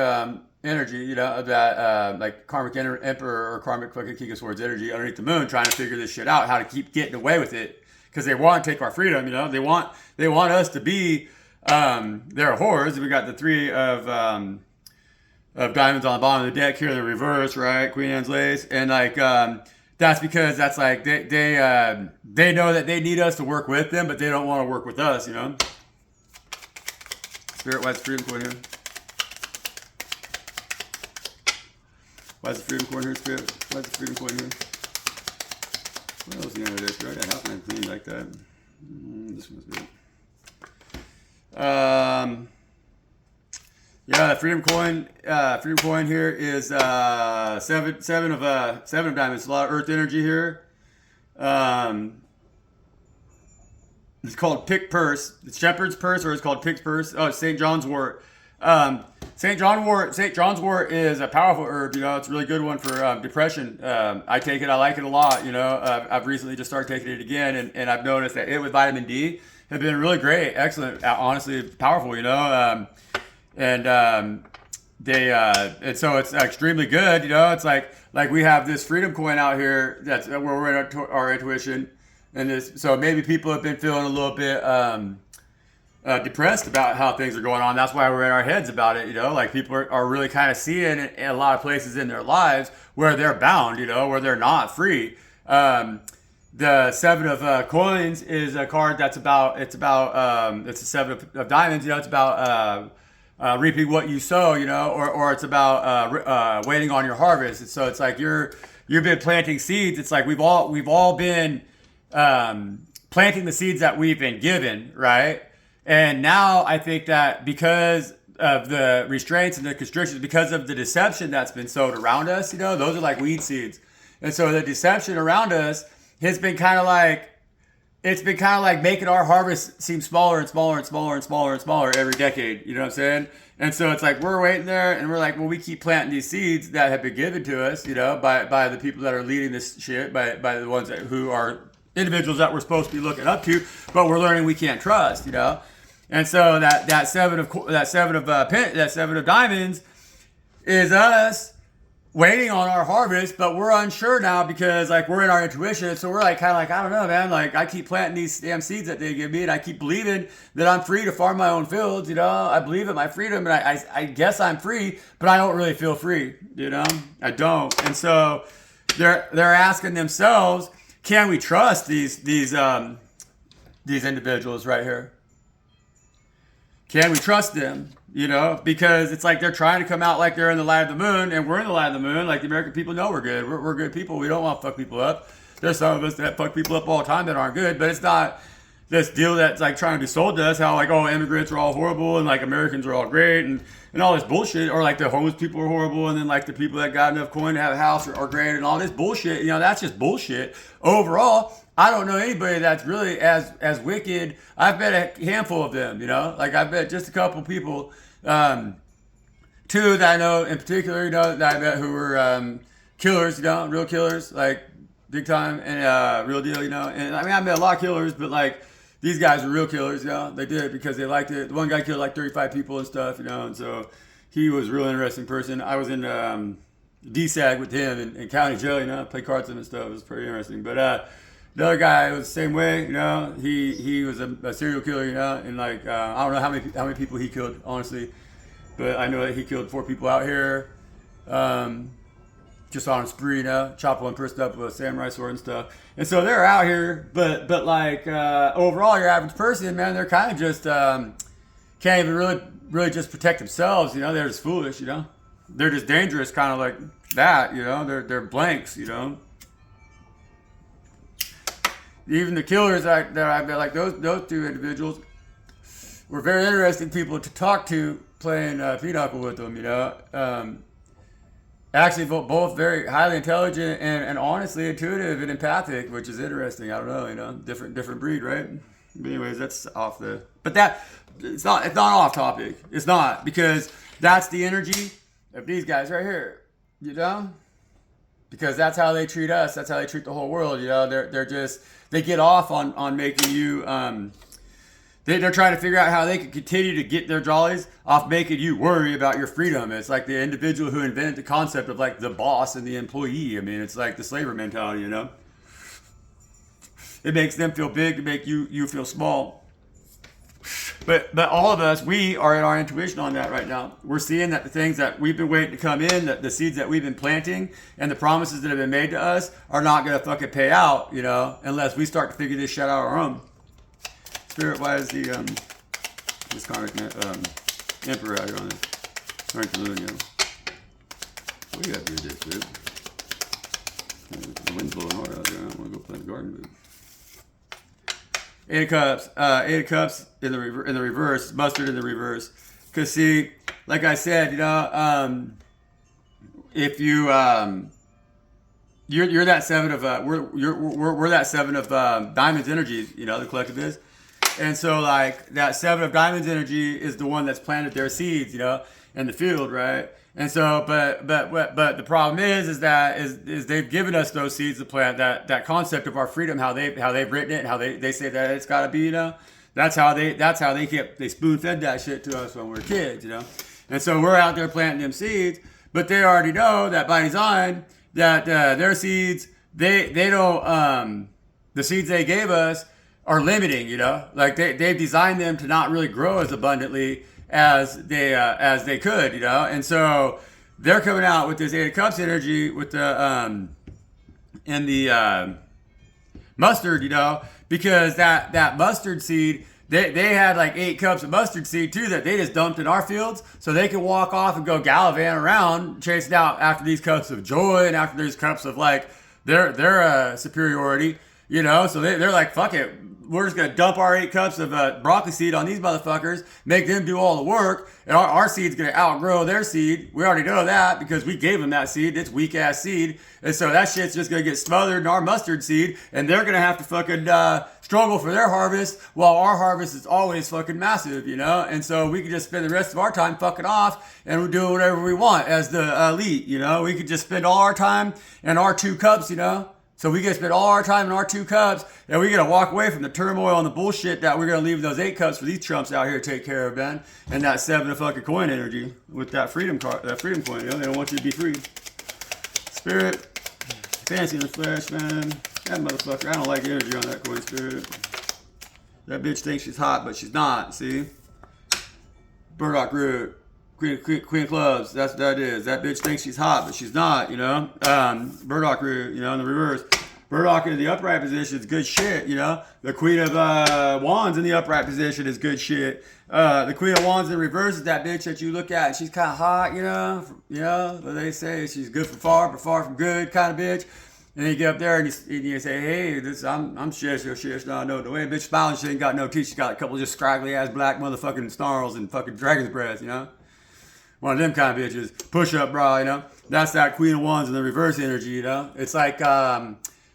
energy, you know, that like karmic emperor or karmic fucking king of swords energy underneath the moon, trying to figure this shit out, how to keep getting away with it. Because they want to take our freedom, you know. They want us to be their whores. We got the 3 of diamonds on the bottom of the deck here, the reverse, right? Queen Anne's lace, and like that's because that's like they know that they need us to work with them, but they don't want to work with us, you know. Spirit, why's the freedom coin here? Why's the freedom coin here, Spirit? Why's the freedom coin here? What else is the end of this? Right? I have to clean like that. This one's good. Yeah, the freedom coin. Freedom coin here is seven of diamonds. A lot of earth energy here. It's called pick purse. It's shepherd's purse, or it's called pick's purse. Oh, it's St. John's wort. St. John's wort is a powerful herb. You know, it's a really good one for depression. I take it. I like it a lot. You know, I've recently just started taking it again, and I've noticed that it with vitamin D have been really great, excellent, honestly powerful. You know, and so it's extremely good. You know, it's like we have this freedom coin out here that's where we're in our intuition, and this. So maybe people have been feeling a little bit depressed about how things are going on. That's why we're in our heads about it, you know, like people are really kind of seeing it in a lot of places in their lives where they're bound, you know, where they're not free. The 7 of coins is a card that's it's a 7 of diamonds, you know, it's about reaping what you sow, you know, or it's about waiting on your harvest. And so it's like you've been planting seeds. It's like we've all been planting the seeds that we've been given, right? And now I think that because of the restraints and the constrictions, because of the deception that's been sowed around us, you know, those are like weed seeds. And so the deception around us has been kind of like, it's been kind of like making our harvest seem smaller and smaller and smaller and smaller and smaller every decade. You know what I'm saying? And so it's like we're waiting there and we're like, well, we keep planting these seeds that have been given to us, you know, by the people that are leading this shit, by the ones who are individuals that we're supposed to be looking up to, but we're learning we can't trust, you know. And so that seven of diamonds is us waiting on our harvest, but we're unsure now because like we're in our intuition. So we're like kind of like, I don't know, man. Like I keep planting these damn seeds that they give me, and I keep believing that I'm free to farm my own fields. You know, I believe in my freedom, and I guess I'm free, but I don't really feel free. You know, I don't. And so they're asking themselves, can we trust these individuals right here? Can we trust them? You know, because it's like they're trying to come out like they're in the light of the moon, and we're in the light of the moon. Like the American people know we're good. We're good people. We don't want to fuck people up. There's some of us that fuck people up all the time that aren't good, but it's not this deal that's like trying to be sold to us how like, oh, immigrants are all horrible and like Americans are all great and all this bullshit, or like the homeless people are horrible, and then like the people that got enough coin to have a house are great, and all this bullshit. You know, that's just bullshit. Overall, I don't know anybody that's really as wicked. I've met a handful of them, you know, like I've met just a couple people, two that I know in particular, you know, that I met who were killers, you know, real killers, like big time and real deal, you know. And I mean, I met a lot of killers, but like these guys were real killers, you know. They did it because they liked it. The one guy killed like 35 people and stuff, you know, and so he was a real interesting person. I was in DSAG with him in county jail, you know, played cards with him and stuff. It was pretty interesting, but the other guy was the same way, you know. He was a serial killer, you know, and like I don't know how many people he killed, honestly, but I know that he killed 4 people out here, just on a spree, you know, chop one person up with a samurai sword and stuff. And so they're out here, but like overall, your average person, man, they're kind of just can't even really just protect themselves, you know. They're just foolish, you know. They're just dangerous, kind of like that, you know. They're blanks, you know. Even the killers that I've met, like those 2 individuals, were very interesting people to talk to playing pinochle with them, you know. Actually, both very highly intelligent and honestly intuitive and empathic, which is interesting. I don't know, you know, different breed, right? But anyways, that's off the. But it's not off topic. It's not, because that's the energy of these guys right here, you know. Because that's how they treat us. That's how they treat the whole world. You know, they get off on making you. They're trying to figure out how they can continue to get their jollies off making you worry about your freedom. It's like the individual who invented the concept of like the boss and the employee. I mean, it's like the slaver mentality. You know, it makes them feel big to make you feel small. But all of us, we are in our intuition on that right now. We're seeing that the things that we've been waiting to come in, that the seeds that we've been planting, and the promises that have been made to us are not going to fucking pay out, you know, unless we start to figure this shit out on our own. Spirit, why is the this karmic emperor out here on this strength of the moon, you know? What do you got to do with this, dude? The wind's blowing hard out there. I don't want to go play in the garden, dude. 8 of Cups in the reverse, mustard in the reverse. Cause see, like I said, you know, if you you're that 7 of we're that 7 of diamonds energy, you know, the collective is, and so like that 7 of diamonds energy is the one that's planted their seeds, you know, in the field, right? And so, but the problem is that they've given us those seeds to plant, that concept of our freedom, how they've written it, and how they say that it's got to be, you know. That's how they spoon fed that shit to us when we were kids, you know. And so we're out there planting them seeds, but they already know that by design that their seeds they don't the seeds they gave us are limiting, you know. Like they've designed them to not really grow as abundantly as they could, you know. And so they're coming out with this 8 of Cups energy with the in the mustard, you know, because that mustard seed, they had like 8 cups of mustard seed too that they just dumped in our fields so they could walk off and go gallivanting around chasing out after these cups of joy and after these cups of like their superiority, you know. So they're like, fuck it, we're just going to dump our 8 cups of broccoli seed on these motherfuckers, make them do all the work, and our seed's going to outgrow their seed. We already know that because we gave them that seed. It's weak-ass seed. And so that shit's just going to get smothered in our mustard seed, and they're going to have to fucking struggle for their harvest while our harvest is always fucking massive, you know? And so we can just spend the rest of our time fucking off, and we're doing whatever we want as the elite, you know? We could just spend all our time in our 2 cups, you know? So we get to spend all our time in our 2 cups, and we got to walk away from the turmoil and the bullshit that we're going to leave those 8 cups for these chumps out here to take care of, man. And that 7 of fucking coin energy with that freedom coin, you know, they don't want you to be free. Spirit, fancy in the flesh, man. That motherfucker, I don't like the energy on that coin, Spirit. That bitch thinks she's hot, but she's not, see? Burdock root. Queen of clubs, that's what that is. That bitch thinks she's hot, but she's not, you know? Burdock root, you know, in the reverse. Burdock in the upright position is good shit, you know? The Queen of Wands in the upright position is good shit. The Queen of Wands in reverse is that bitch that you look at and she's kind of hot, you know? You know, what they say, she's good from far, but far from good kind of bitch. And then you get up there and you say, hey, I'm shish. No, no, the way a bitch smiling, she ain't got no teeth. She got a couple of just scraggly ass black motherfucking snarls and fucking dragon's breath, you know? One of them kind of bitches. Push up bra, you know? That's that Queen of Wands in the reverse energy, you know? It's like,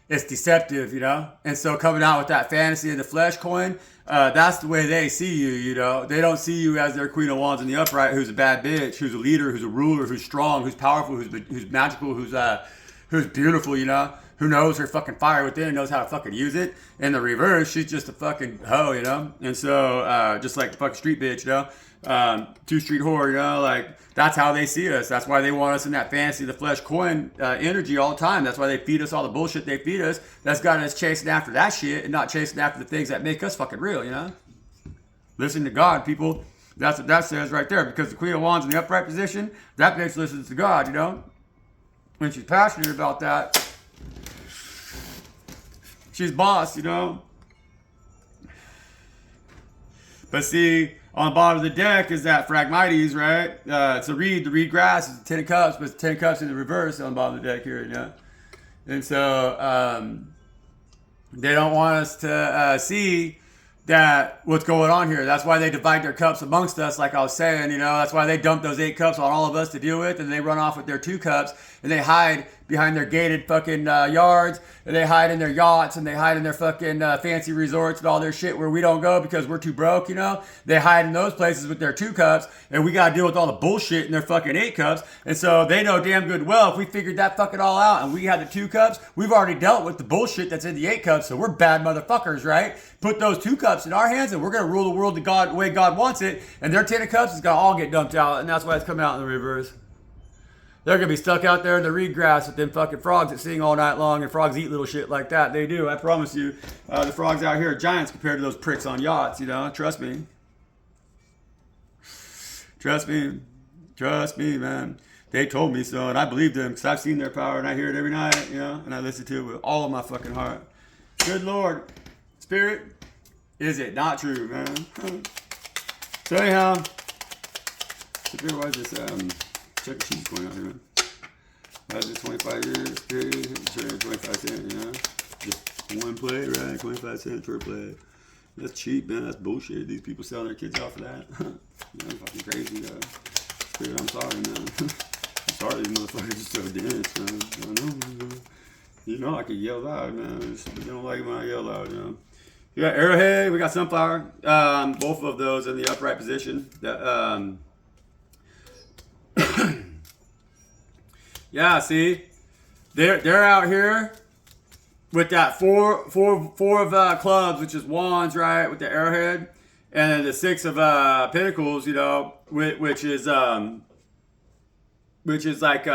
it's deceptive, you know? And so coming out with that fantasy in the flesh coin, that's the way they see you, you know? They don't see you as their Queen of Wands in the upright, who's a bad bitch, who's a leader, who's a ruler, who's strong, who's powerful, who's magical, who's beautiful, you know? Who knows her fucking fire within and knows how to fucking use it. In the reverse, she's just a fucking hoe, you know? And so, just like the fucking street bitch, you know? Two-street whore, you know? Like, that's how they see us. That's why they want us in that fantasy, the flesh coin energy all the time. That's why they feed us all the bullshit they feed us. That's got us chasing after that shit and not chasing after the things that make us fucking real, you know? Listen to God, people. That's what that says right there. Because the Queen of Wands in the upright position, that bitch listens to God, you know? When she's passionate about that, she's boss, you know? But see, on the bottom of the deck is that Phragmites, right? It's a reed. The reed grass is the Ten of Cups, but it's 10 Cups in the reverse on the bottom of the deck here, you know? And so they don't want us to see that what's going on here. That's why they divide their cups amongst us, like I was saying, you know? That's why they dump those 8 cups on all of us to deal with, and they run off with their 2 cups, and they hide behind their gated fucking yards, and they hide in their yachts, and they hide in their fucking fancy resorts and all their shit where we don't go because we're too broke, you know? They hide in those places with their 2 cups, and we gotta deal with all the bullshit in their fucking 8 cups, and so they know damn good well if we figured that fucking all out and we had the 2 cups, we've already dealt with the bullshit that's in the 8 cups, so we're bad motherfuckers, right? Put those 2 cups in our hands, and we're gonna rule the world the way God wants it, and their 10 of cups is gonna all get dumped out, and that's why it's coming out in the reverse. They're going to be stuck out there in the reed grass with them fucking frogs that sing all night long, and frogs eat little shit like that. They do, I promise you. The frogs out here are giants compared to those pricks on yachts, you know? Trust me. Trust me, man. They told me so, and I believed them because I've seen their power, and I hear it every night, you know? And I listen to it with all of my fucking heart. Good Lord. Spirit, is it not true, man? So anyhow, Spirit, why is this, check the cheese going out here, man. That's it, 25 years, period. Sure, 25 cents, you know? Just one play, right? 25 cents per play. That's cheap, man. That's bullshit. These people selling their kids off for that. I'm fucking crazy, Spirit, I'm sorry, man. I'm sorry these motherfuckers are so dense, man. I know, man. You know I could yell loud, man. They don't like it when I yell loud, you know? We got Arrowhead, we got Sunflower. Both of those in the upright position. Yeah, see, they're out here with that four of clubs, which is wands, right, with the arrowhead, and then the 6 of pentacles, you know, which is like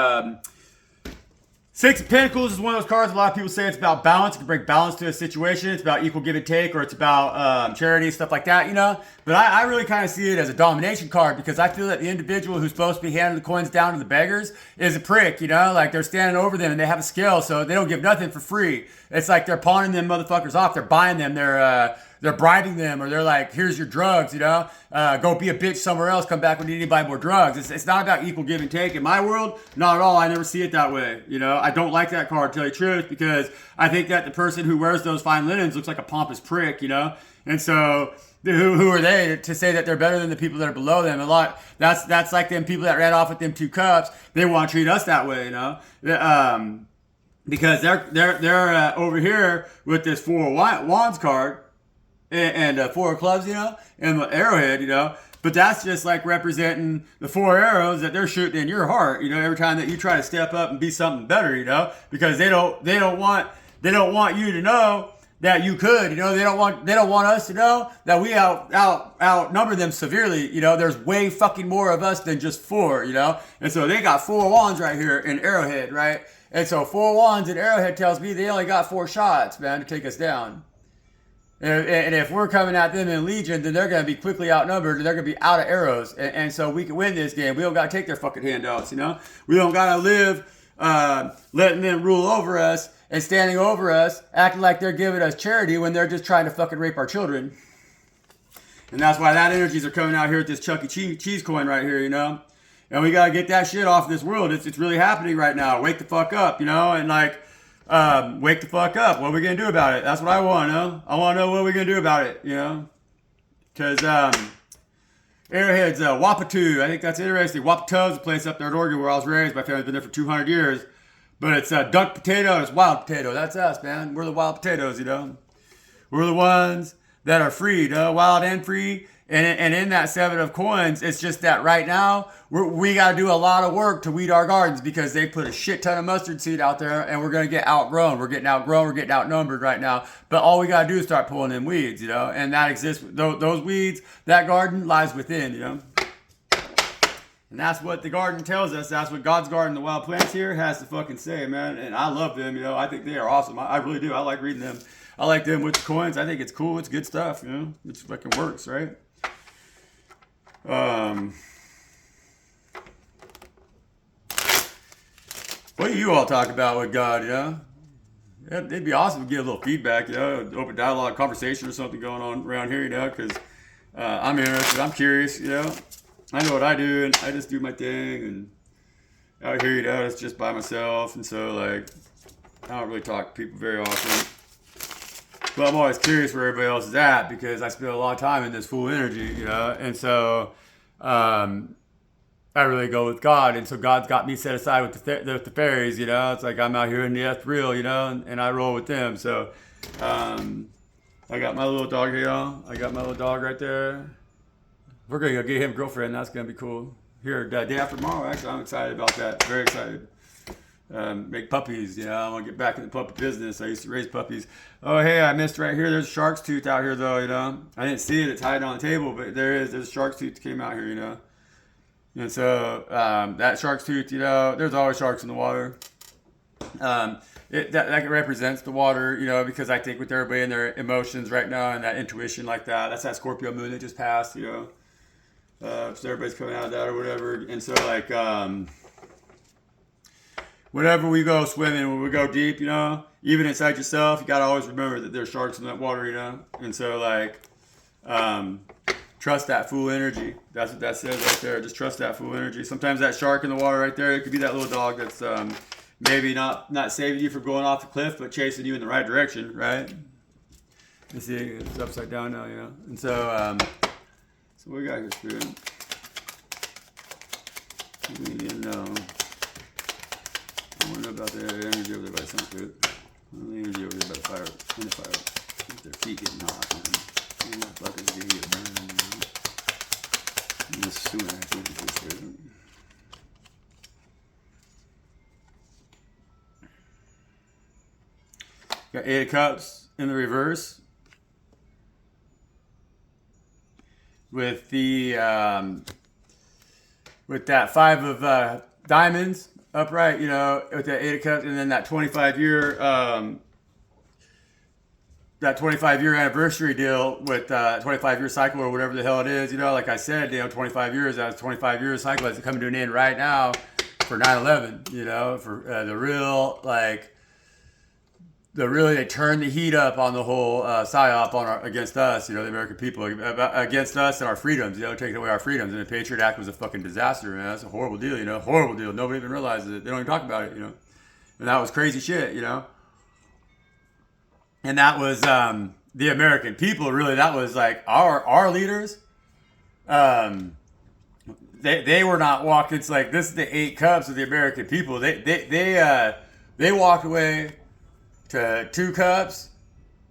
6 of Pentacles is one of those cards. A lot of people say it's about balance. It can bring balance to a situation. It's about equal give and take, or it's about charity, stuff like that, you know? But I really kind of see it as a domination card because I feel that the individual who's supposed to be handing the coins down to the beggars is a prick, you know? Like they're standing over them and they have a skill, so they don't give nothing for free. It's like they're pawning them motherfuckers off. They're buying them. They're bribing them, or they're like, here's your drugs, you know? Go be a bitch somewhere else. Come back when you need to buy more drugs. It's not about equal give and take. In my world, not at all. I never see it that way, you know? I don't like that card, to tell you the truth, because I think that the person who wears those fine linens looks like a pompous prick, you know? And so who are they to say that they're better than the people that are below them? That's like them people that ran off with them 2 cups. They want to treat us that way, you know? Because they're over here with this 4 of wands card, and 4 of clubs, you know, and the arrowhead, you know, but that's just like representing the 4 arrows that they're shooting in your heart, you know, every time that you try to step up and be something better, you know, because they don't want you to know that you could, you know, they don't want us to know that we outnumber them severely, you know. There's way fucking more of us than just 4, you know, and so they got 4 wands right here in arrowhead, right? And so 4 wands and Arrowhead tells me they only got 4 shots, man, to take us down. And if we're coming at them in Legion, then they're going to be quickly outnumbered and they're going to be out of arrows. And so we can win this game. We don't got to take their fucking handouts, you know? We don't got to live letting them rule over us and standing over us, acting like they're giving us charity when they're just trying to fucking rape our children. And that's why that energies are coming out here with this Chuck E. Cheese coin right here, you know? And we got to get that shit off this world. It's really happening right now. Wake the fuck up, you know? And like, wake the fuck up. What are we going to do about it? That's what I want to know. I want to know what we're going to do about it, you know? Because Arrowhead's Wapatu. I think that's interesting. Wapatu's a place up there in Oregon where I was raised. My family's been there for 200 years. But it's duck potato. It's wild potato. That's us, man. We're the wild potatoes, you know? We're the ones that are free, wild and free. And in that 7 of coins, it's just that right now, we got to do a lot of work to weed our gardens because they put a shit ton of mustard seed out there and we're going to get outgrown. We're getting outgrown. We're getting outnumbered right now. But all we got to do is start pulling in weeds, you know, and that exists. Those weeds, that garden lies within, you know. And that's what the garden tells us. That's what God's garden, the wild plants here, has to fucking say, man. And I love them, you know. I think they are awesome. I really do. I like reading them. I like them with the coins. I think it's cool. It's good stuff, you know. It fucking works, right? What do you all talk about with God, you know? It'd be awesome to get a little feedback, you know, open dialogue, conversation or something going on around here, you know, because I'm interested. I'm curious, you know. I know what I do, and I just do my thing, and out here, you know, it's just by myself, and so, like, I don't really talk to people very often. But I'm always curious where everybody else is at, because I spend a lot of time in this full energy, you know, and so I really go with God, and so God's got me set aside with the fairies, you know. It's like I'm out here in the ethereal, you know, and I roll with them, so I got my little dog here, y'all. I got my little dog right there. We're going to go get him a girlfriend. That's going to be cool. Here, day after tomorrow, actually, I'm excited about that. Very excited. Make puppies, you know. I want to get back in the puppy business. I used to raise puppies. Oh, hey, I missed right here. There's a shark's tooth out here, though, you know. I didn't see it. It's hiding on the table, but there is. There's a shark's tooth that came out here, you know. And so that shark's tooth, you know, there's always sharks in the water. That represents the water, you know, because I think with everybody and their emotions right now and that intuition like that, that's that Scorpio moon that just passed, you know. So everybody's coming out of that or whatever. And so, like, whenever we go swimming, when we go deep, you know, even inside yourself, you got to always remember that there's sharks in that water, you know. And so, like, trust that full energy. That's what that says right there. Just trust that full energy. Sometimes that shark in the water right there, it could be that little dog that's maybe not saving you from going off the cliff, but chasing you in the right direction, right? You see, it's upside down now, you know. And so, so what we got here, Spirit? We need to know. I want to know about the energy over there by the sun, Spirit. The energy over there by the fire, in the fire. With their feet getting hot, man. And that bucket's going to get burned, you know. And this soon, I think it's this, Spirit. Got 8 of Cups in the reverse. With the with that 5 of diamonds upright, you know, with that 8 of Cups, and then that 25-year that 25-year anniversary deal with 25-year cycle or whatever the hell it is, you know, like I said, you know, 25 years, that's 25-year cycle that's coming to an end right now for 9/11, you know, for the real, like, they turned the heat up on the whole psyop against us, you know, the American people, against us and our freedoms, you know, taking away our freedoms. And the Patriot Act was a fucking disaster, man. That's a horrible deal, you know, horrible deal. Nobody even realizes it. They don't even talk about it, you know. And that was crazy shit, you know. And that was the American people, really. That was like our leaders. They were not walking. It's like, this is the 8 cups of the American people. They walked away to 2 cups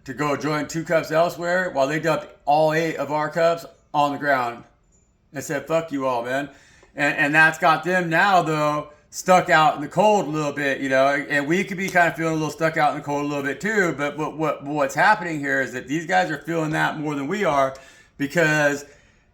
to go join 2 cups elsewhere while they dumped all 8 of our cups on the ground and said, fuck you all, man. And that's got them now, though, stuck out in the cold a little bit, you know, and we could be kind of feeling a little stuck out in the cold a little bit too. But what's happening here is that these guys are feeling that more than we are, because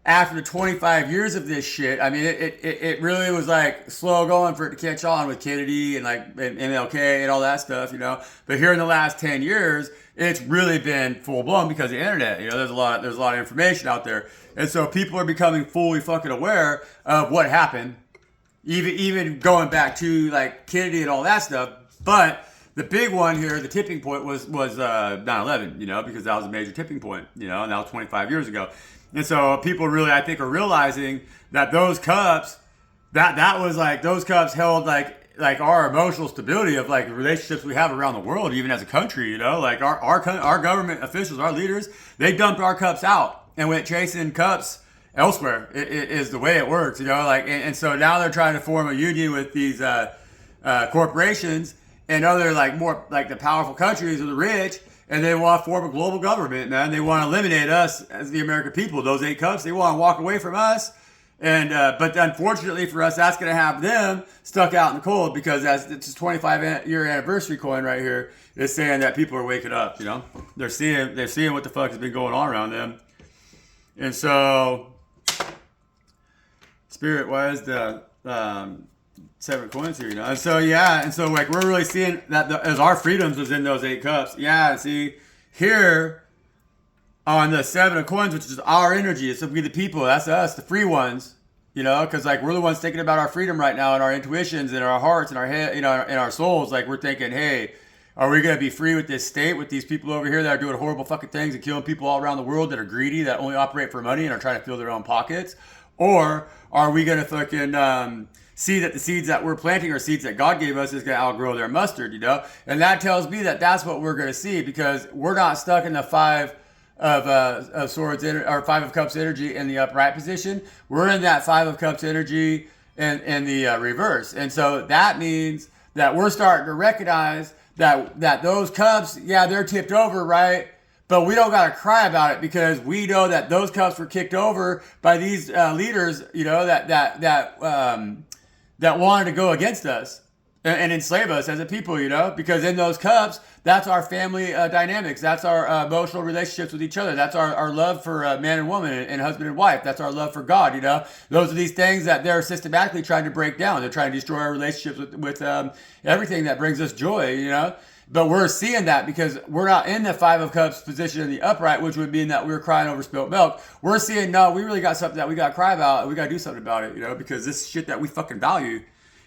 after the 25 years of this shit, I mean, it really was like slow going for it to catch on with Kennedy and like and MLK and all that stuff, you know. But here in the last 10 years, it's really been full blown because of the internet. You know, there's a lot of information out there, and so people are becoming fully fucking aware of what happened, even going back to like Kennedy and all that stuff. But the big one here, the tipping point was 9/11, you know, because that was a major tipping point, you know, and that was 25 years ago. And so people really, I think, are realizing that those cups, that was like, those cups held like our emotional stability of like relationships we have around the world, even as a country, you know, like our government officials, our leaders, they dumped our cups out and went chasing cups elsewhere. It is the way it works, you know, like, and so now they're trying to form a union with these corporations and other like more like the powerful countries or the rich. And they want to form a global government, man. They want to eliminate us as the American people. Those 8 cups, they want to walk away from us. And but unfortunately for us, that's going to have them stuck out in the cold because as it's a 25-year anniversary coin right here. It's saying that people are waking up. You know, they're seeing what the fuck has been going on around them. And so, Spirit, why is the 7 coins here, you know? And so, yeah, and so, like, we're really seeing that as our freedoms was in those 8 cups. Yeah, see, here on the 7 of coins, which is our energy, it's be the people, that's us, the free ones, you know, because, like, we're the ones thinking about our freedom right now and our intuitions and our hearts and our head, you know, and our souls. Like, we're thinking, hey, are we going to be free with this state, with these people over here that are doing horrible fucking things and killing people all around the world that are greedy, that only operate for money and are trying to fill their own pockets? Or are we going to fucking see that the seeds that we're planting are seeds that God gave us is going to outgrow their mustard, you know? And that tells me that that's what we're going to see because we're not stuck in the 5 of swords or 5 of cups energy in the upright position. We're in that 5 of cups energy in the reverse. And so that means that we're starting to recognize that those cups, yeah, they're tipped over, right? But we don't got to cry about it because we know that those cups were kicked over by these leaders, you know, that wanted to go against us and enslave us as a people, you know, because in those cups, that's our family dynamics. That's our emotional relationships with each other. That's our love for man and woman and husband and wife. That's our love for God, you know. Those are these things that they're systematically trying to break down. They're trying to destroy our relationships with everything that brings us joy, you know. But we're seeing that because we're not in the 5 of cups position in the upright, which would mean that we're crying over spilt milk. We're seeing, no, we really got something that we got to cry about. And we got to do something about it, you know, because this is shit that we fucking value.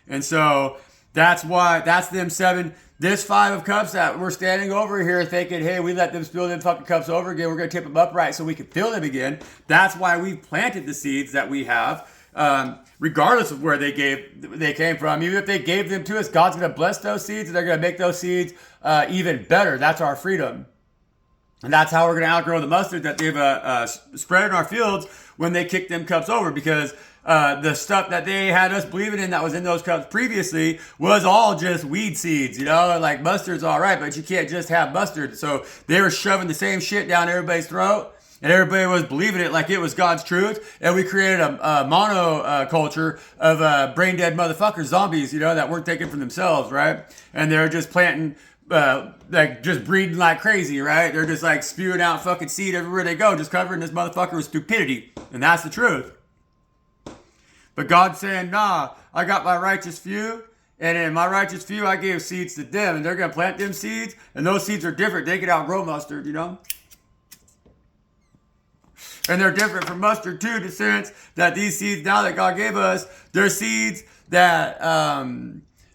And so that's why, that's them 7, this 5 of cups that we're standing over here thinking, hey, we let them spill them fucking cups over again. We're going to tip them upright so we can fill them again. That's why we planted the seeds that we have. Regardless of where they came from, even if they gave them to us, God's going to bless those seeds and they're going to make those seeds even better. That's our freedom. And that's how we're going to outgrow the mustard that they've spread in our fields when they kicked them cups over, because the stuff that they had us believing in that was in those cups previously was all just weed seeds, you know, like mustard's all right, but you can't just have mustard. So they were shoving the same shit down everybody's throat. And everybody was believing it like it was God's truth. And we created a mono culture of brain dead motherfuckers, zombies, you know, that weren't thinking for themselves, right? And they're just planting, like just breeding like crazy, right? They're just like spewing out fucking seed everywhere they go, just covering this motherfucker with stupidity. And that's the truth. But God's saying, nah, I got my righteous few. And in my righteous few, I gave seeds to them. And they're going to plant them seeds. And those seeds are different. They can outgrow mustard, you know? And they're different from mustard too, in the sense that these seeds now that God gave us, they're seeds that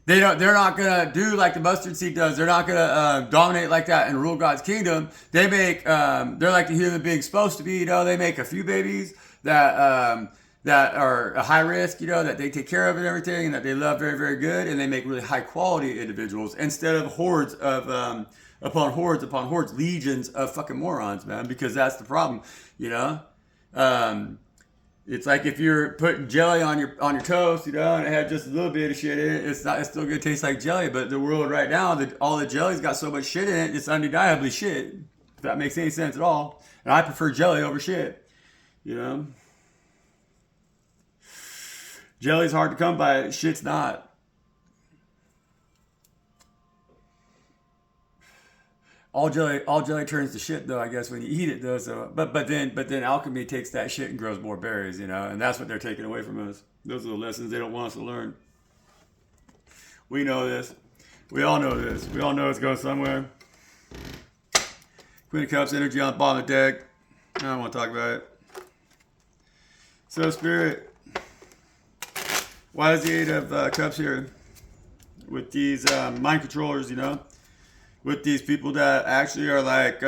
they're not gonna do like the mustard seed does. They're not gonna dominate like that and rule God's kingdom. They make they're like the human being's supposed to be. You know, they make a few babies that are a high risk. You know, that they take care of and everything, and that they love very, very good. And they make really high quality individuals instead of hordes of upon hordes, legions of fucking morons, man, because that's the problem, you know? It's like if you're putting jelly on your toast, you know, and it had just a little bit of shit in it, it's still gonna taste like jelly, but the world right now, all the jelly's got so much shit in it, it's undeniably shit, if that makes any sense at all. And I prefer jelly over shit, you know? Jelly's hard to come by, shit's not. all jelly turns to shit though, I guess, when you eat it though. So, but then alchemy takes that shit and grows more berries, and that's what they're taking away from us. Those are the lessons they don't want us to learn. We know this. We all know this. We all know it's going somewhere. Queen of Cups energy on the bottom of the deck. I don't want to talk about it. So, Spirit, why is the Eight of Cups here? With these mind controllers, with these people that actually are like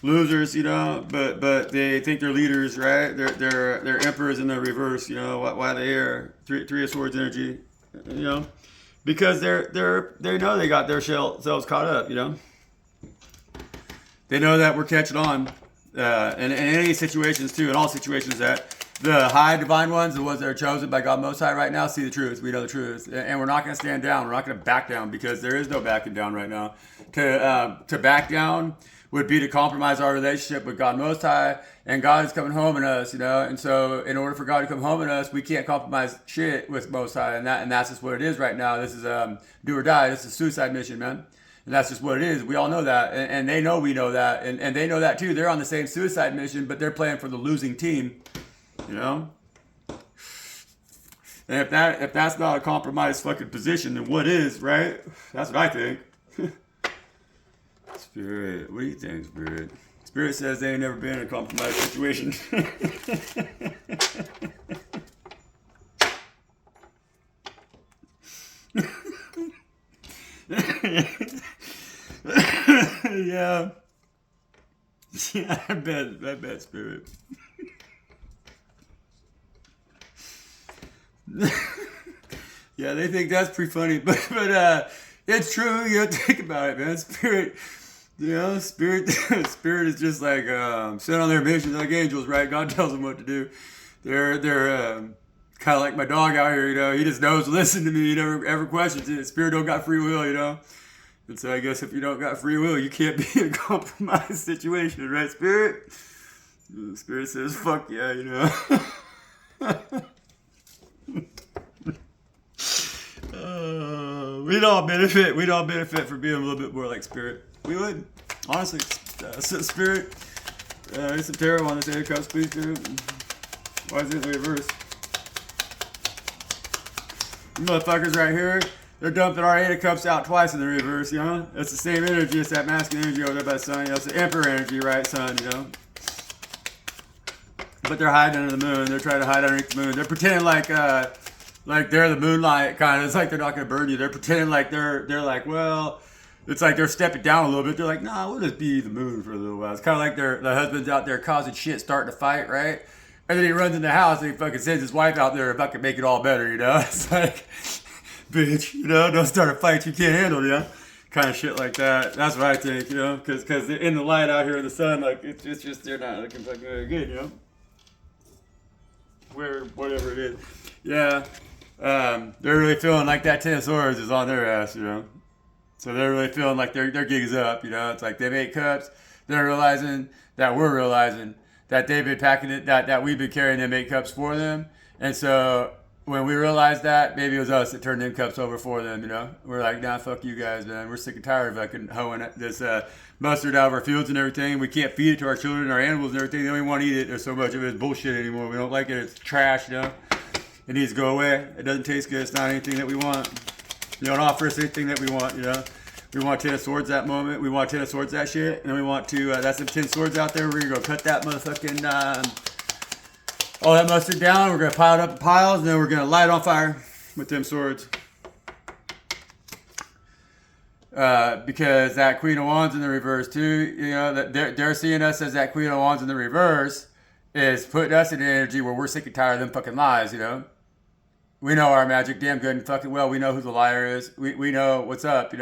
losers, but they think they're leaders, right? They're emperors in the reverse, why they here? Three of Swords energy, because they know they got their selves caught up, They know that we're catching on, in any situations too, in all situations, that the high divine ones, the ones that are chosen by God Most High right now, see the truth. We know the truth, and we're not going to stand down. We're not going to back down, because there is no backing down right now. To back down would be to compromise our relationship with God Most High, and God is coming home in us, And so, in order for God to come home in us, we can't compromise shit with Most High, and that's just what it is right now. This is do or die. This is a suicide mission, man. And that's just what it is. We all know that. And they know we know that. And they know that too. They're on the same suicide mission, but they're playing for the losing team. And if that's not a compromised fucking position, then what is, right? That's what I think. Spirit, what do you think, Spirit? Spirit says they ain't never been in a compromised situation. Yeah. Yeah, I bet, Spirit. Yeah, they think that's pretty funny, but it's true. Think about it, man. Spirit, spirit is just like sent on their mission, like angels, right? God tells them what to do. They're kind of like my dog out here, He just knows to listen to me. He never ever questions it. Spirit don't got free will, And so I guess if you don't got free will, you can't be in a compromised situation, right, Spirit? Spirit says, "Fuck yeah," We'd all benefit. We'd all benefit from being a little bit more like Spirit. We would, honestly. Spirit, some tarot on this Eight of Cups, please, Spirit. Why is it in the reverse? You motherfuckers right here, they're dumping our Eight of Cups out twice in the reverse, It's the same energy. It's that masculine energy over there by the sun. It's the Emperor energy, right, sun, But they're hiding under the moon. They're trying to hide underneath the moon. They're pretending like they're the moonlight kind of. It's like they're not going to burn you. They're pretending like they're like, well, it's like they're stepping down a little bit. They're like, nah, we'll just be the moon for a little while. It's kind of like the husband's out there causing shit, starting to fight, right? And then he runs in the house and he fucking sends his wife out there to fucking make it all better, It's like, bitch, don't start a fight you can't handle, Kind of shit like that. That's what I think, because in the light out here in the sun, like, it's just they're not looking fucking very good, Whatever it is. Yeah. They're really feeling like that Ten of Swords is on their ass, So they're really feeling like their gig is up, It's like they've 8 cups. They're realizing that we're realizing that they've been packing it, that we've been carrying them 8 cups for them. And so when we realized that, maybe it was us that turned them cups over for them, We're like, nah, fuck you guys, man. We're sick and tired of fucking hoeing this mustard out of our fields and everything. We can't feed it to our children and our animals and everything. They don't even want to eat it. There's so much of it. It's bullshit anymore. We don't like it. It's trash, It needs to go away. It doesn't taste good. It's not anything that we want. You don't offer us anything that we want, We want 10 of Swords that moment. We want 10 of Swords that shit. And then we want to, that's the 10 swords out there. We're going to go cut that motherfucking, all that mustard down. We're going to pile it up in piles. And then we're going to light it on fire with them swords. Because that Queen of Wands in the reverse too, that they're seeing us as that Queen of Wands in the reverse is putting us in an energy where we're sick and tired of them fucking lies, We know our magic damn good and fucking well. We know who the liar is. We know what's up,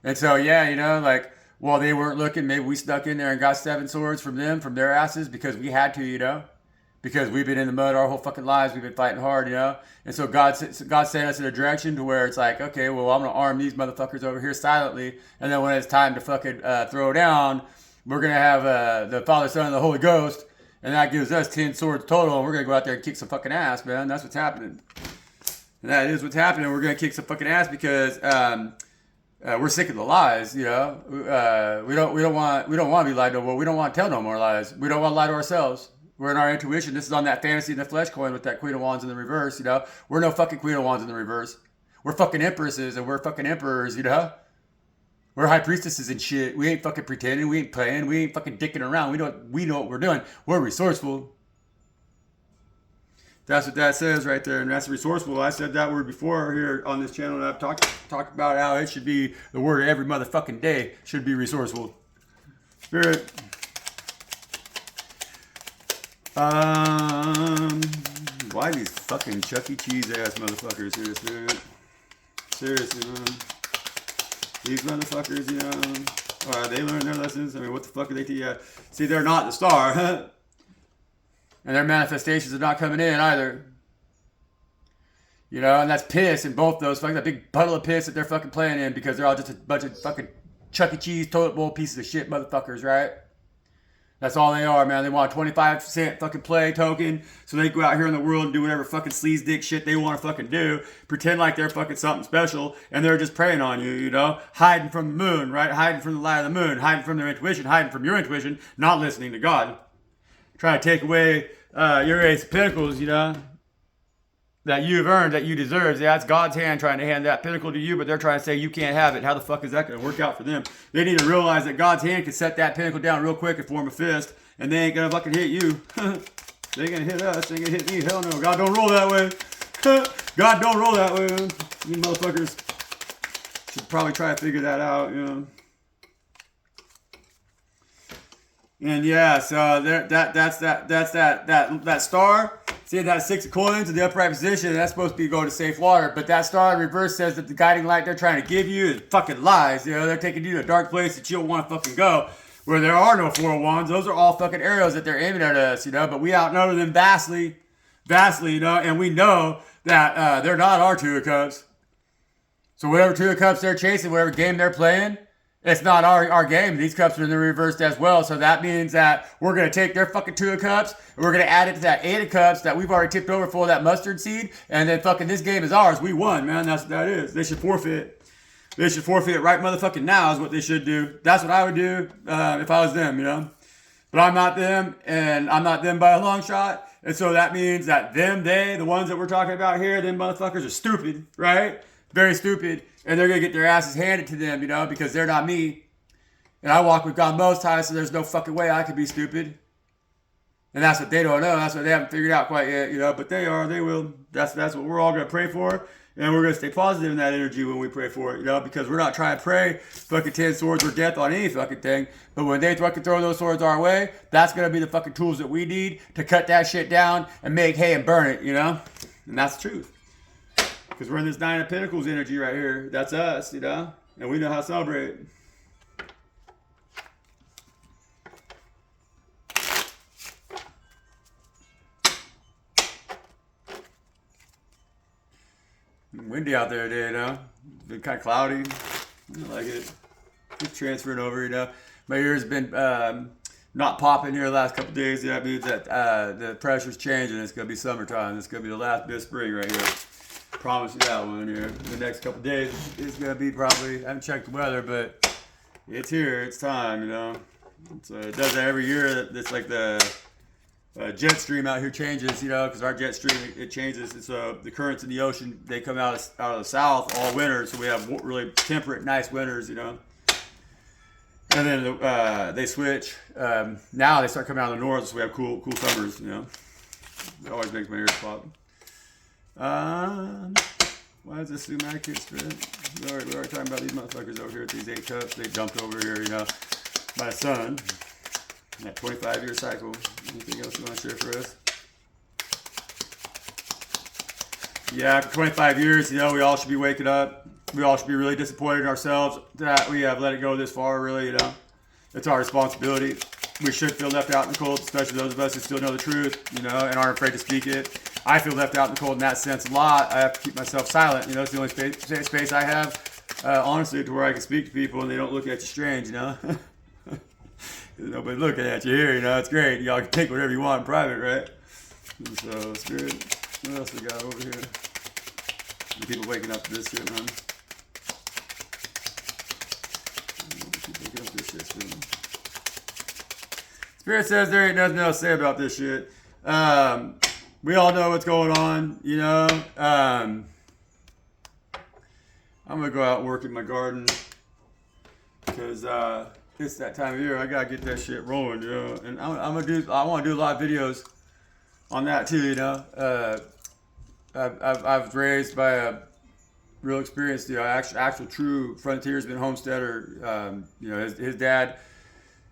And so, yeah, while they weren't looking, maybe we snuck in there and got 7 swords from their asses because we had to, because we've been in the mud our whole fucking lives. We've been fighting hard, And so God sent us in a direction to where it's like, okay, well, I'm going to arm these motherfuckers over here silently. And then when it's time to fucking throw down, we're going to have the Father, Son, and the Holy Ghost. And that gives us 10 swords total. And we're going to go out there and kick some fucking ass, man. That's what's happening. And that is what's happening. We're going to kick some fucking ass because We're sick of the lies, you know. We don't want to be lied no more. We don't want to tell no more lies. We don't want to lie to ourselves. We're in our intuition. This is on that fantasy in the flesh coin with that Queen of Wands in the reverse, you know. We're no fucking Queen of Wands in the reverse. We're fucking empresses and we're fucking emperors, you know. We're high priestesses and shit. We ain't fucking pretending. We ain't playing. We ain't fucking dicking around. We know what we're doing. We're resourceful. That's what that says right there, and that's resourceful. I said that word before here on this channel, and I've talked about how it should be the word every motherfucking day. Should be resourceful. Spirit. Why these fucking Chuck E. Cheese ass motherfuckers here, Spirit? Seriously, man. These motherfuckers, you know, they learned their lessons. I mean, what the fuck are they? See, they're not the star, huh? And their manifestations are not coming in either. You know, and that's piss in both those. Fucking that big puddle of piss that they're fucking playing in because they're all just a bunch of fucking Chuck E. Cheese toilet bowl pieces of shit motherfuckers, right? That's all they are, man. They want a 25-cent fucking play token so they go out here in the world and do whatever fucking sleaze dick shit they want to fucking do. Pretend like they're fucking something special and they're just preying on you, you know? Hiding from the moon, right? Hiding from the light of the moon. Hiding from their intuition. Hiding from your intuition. Not listening to God. Trying to take away your Ace of Pentacles, you know, that you've earned, that you deserve. Yeah, it's God's hand trying to hand that pinnacle to you, but they're trying to say you can't have it. How the fuck is that going to work out for them? They need to realize that God's hand can set that pinnacle down real quick and form a fist, and they ain't going to fucking hit you. They ain't going to hit us. They ain't going to hit me. Hell no. God don't roll that way. God don't roll that way, man. You motherfuckers should probably try to figure that out, you know. And yeah, so that's that star. See that 6 of coins in the upright position, and that's supposed to be going to safe water. But that star in reverse says that the guiding light they're trying to give you is fucking lies. You know, they're taking you to a dark place that you don't want to fucking go, where there are no 4 of Wands. Those are all fucking arrows that they're aiming at us, you know. But we outnumber them vastly, you know, and we know that they're not our 2 of Cups. So whatever 2 of Cups they're chasing, whatever game they're playing, it's not our game. These cups are in the reversed as well. So that means that we're going to take their fucking 2 of Cups and we're going to add it to that 8 of Cups that we've already tipped over full of that mustard seed. And then fucking this game is ours. We won, man. That's what that is. They should forfeit. They should forfeit right motherfucking now is what they should do. That's what I would do if I was them, you know. But I'm not them, and I'm not them by a long shot. And so that means that the ones that we're talking about here, them motherfuckers are stupid, right? Very stupid. And they're going to get their asses handed to them, you know, because they're not me. And I walk with God Most High, so there's no fucking way I could be stupid. And that's what they don't know. That's what they haven't figured out quite yet, you know. But they are. They will. That's what we're all going to pray for. And we're going to stay positive in that energy when we pray for it, you know, because we're not trying to pray fucking 10 swords or death on any fucking thing. But when they fucking throw those swords our way, that's going to be the fucking tools that we need to cut that shit down and make hay and burn it, you know. And that's the truth. Because we're in this 9 of Pentacles energy right here. That's us, you know? And we know how to celebrate. Windy out there today, you know? It's been kind of cloudy. I like it. Just transferring over, you know? My ear's been not popping here the last couple days. That means that the pressure's changing. It's going to be summertime. It's going to be the last bit of spring right here. Promise you that one here. The next couple days it's gonna be probably. I haven't checked the weather, but it's here. It's time, you know. It does that every year. It's like the jet stream out here changes, you know, because our jet stream it changes. It's the currents in the ocean. They come out of the south all winter, so we have really temperate, nice winters, you know. And then they switch. Now they start coming out of the north, so we have cool summers, you know. It always makes my ears pop. Why is this Sumac Spirit? We're already talking about these motherfuckers over here at these 8 cups. They dumped over here, you know, by the sun. That 25-year cycle. Anything else you want to share for us? Yeah, after 25 years, you know, we all should be waking up. We all should be really disappointed in ourselves that we have let it go this far, really, you know. It's our responsibility. We should feel left out in the cold, especially those of us who still know the truth, you know, and aren't afraid to speak it. I feel left out in the cold in that sense a lot. I have to keep myself silent. You know, it's the only space I have, honestly, to where I can speak to people and they don't look at you strange, you know. Nobody looking at you here, you know. It's great. Y'all can take whatever you want in private, right? And so, Spirit, what else we got over here? The people waking up to this shit, man. this shit soon. Spirit says there ain't nothing else to say about this shit. We all know what's going on, you know. I'm gonna go out and work in my garden because it's that time of year. I gotta get that shit rolling, you know. And I want to do a lot of videos on that too, you know. I was raised by a real experienced, you know, actual true frontiersman homesteader. You know, his dad,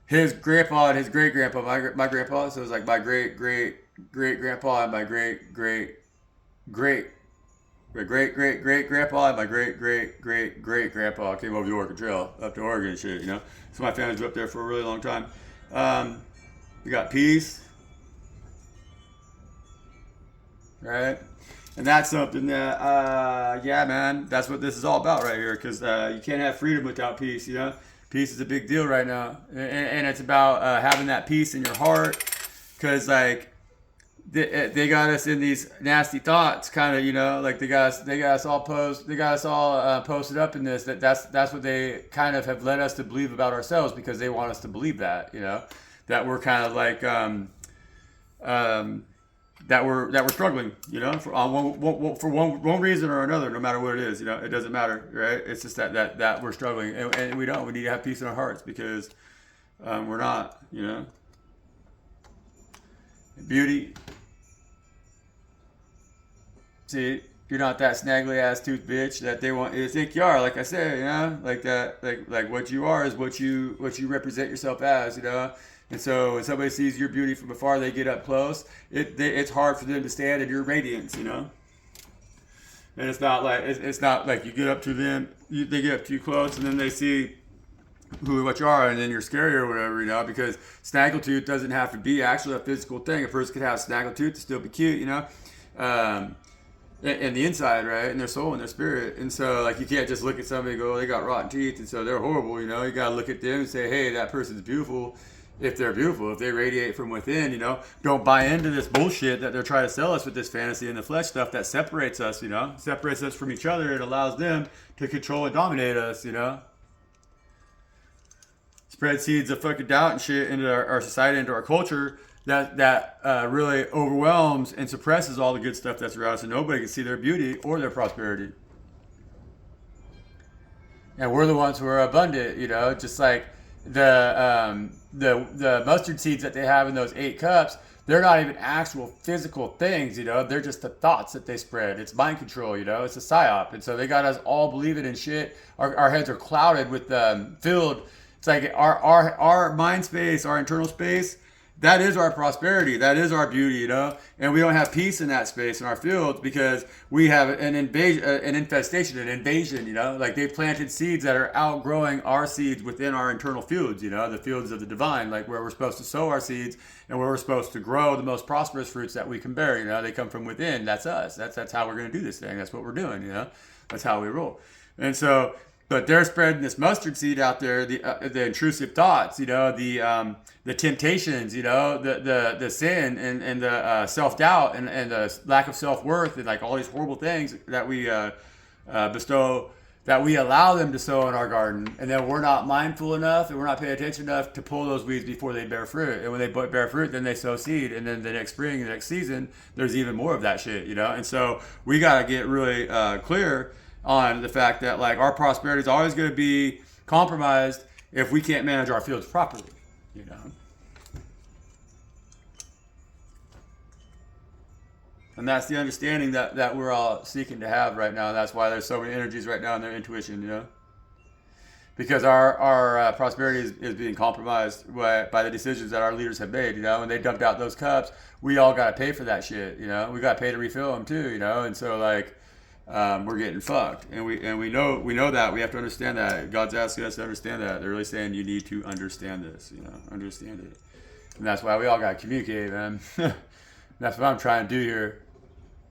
his grandpa, and his great grandpa, my grandpa. So it was like my great grandpa and my great grandpa and my great grandpa came over the Oregon Trail up to Oregon and shit, you know. So my family's been up there for a really long time. We got peace, right? And that's something that, yeah, man, that's what this is all about right here. Because you can't have freedom without peace, you know. Peace is a big deal right now, and it's about having that peace in your heart. Because like they got us in these nasty thoughts, kind of, you know, like they got us all posted up in this. That's what they kind of have led us to believe about ourselves, because they want us to believe that, you know, that we're kind of like that we're struggling, you know, for one reason or another, no matter what it is, you know, it doesn't matter, right? It's just that we're struggling, and we need to have peace in our hearts, because we're not, you know. Beauty. See, you're not that snaggly ass tooth bitch that they want you to think you are. Like I said, you know, like that, like what you are is what you represent yourself as, you know. And so when somebody sees your beauty from afar, they get up close. It's hard for them to stand in your radiance, you know. And it's not like you get up to them, they get up too close, and then they see what you are, and then you're scary or whatever, you know. Because snaggletooth doesn't have to be actually a physical thing. A person could have snaggletooth to still be cute, you know. And the inside, right, and their soul and their spirit. And so, like, you can't just look at somebody and go, oh, they got rotten teeth, and so they're horrible, you know. You got to look at them and say, hey, that person's beautiful. If they're beautiful, if they radiate from within, you know. Don't buy into this bullshit that they're trying to sell us with this fantasy and the flesh stuff that separates us, you know. Separates us from each other. It allows them to control and dominate us, you know. Spread seeds of fucking doubt and shit into our society, into our culture, that really overwhelms and suppresses all the good stuff that's around us, and nobody can see their beauty or their prosperity. And we're the ones who are abundant, you know, just like the mustard seeds that they have in those 8 cups. They're not even actual physical things, you know. They're just the thoughts that they spread. It's mind control, you know. It's a psyop. And so they got us all believing in shit. Our heads are clouded with filled. It's like our mind space, our internal space, that is our prosperity. That is our beauty, you know. And we don't have peace in that space, in our fields, because we have an infestation, an invasion, you know. Like they've planted seeds that are outgrowing our seeds within our internal fields, you know, the fields of the divine, like where we're supposed to sow our seeds and where we're supposed to grow the most prosperous fruits that we can bear, you know. They come from within. That's us. That's how we're going to do this thing. That's what we're doing, you know. That's how we roll. And so, but they're spreading this mustard seed out there, the intrusive thoughts, you know, the temptations, you know, the sin and the self-doubt and the lack of self-worth, and like all these horrible things that we bestow, that we allow them to sow in our garden. And then we're not mindful enough and we're not paying attention enough to pull those weeds before they bear fruit. And when they bear fruit, then they sow seed. And then the next spring, the next season, there's even more of that shit, you know. And so we got to get really clear on the fact that like our prosperity is always going to be compromised if we can't manage our fields properly, you know. And that's the understanding that we're all seeking to have right now. And that's why there's so many energies right now in their intuition, you know. Because our prosperity is being compromised by the decisions that our leaders have made, you know. When they dumped out those cups, we all got to pay for that shit, you know. We got to pay to refill them too, you know. And so like, we're getting fucked, and we know that. We have to understand that. God's asking us to understand that. They're really saying you need to understand this, you know, understand it. And that's why we all got to communicate, man. That's what I'm trying to do here.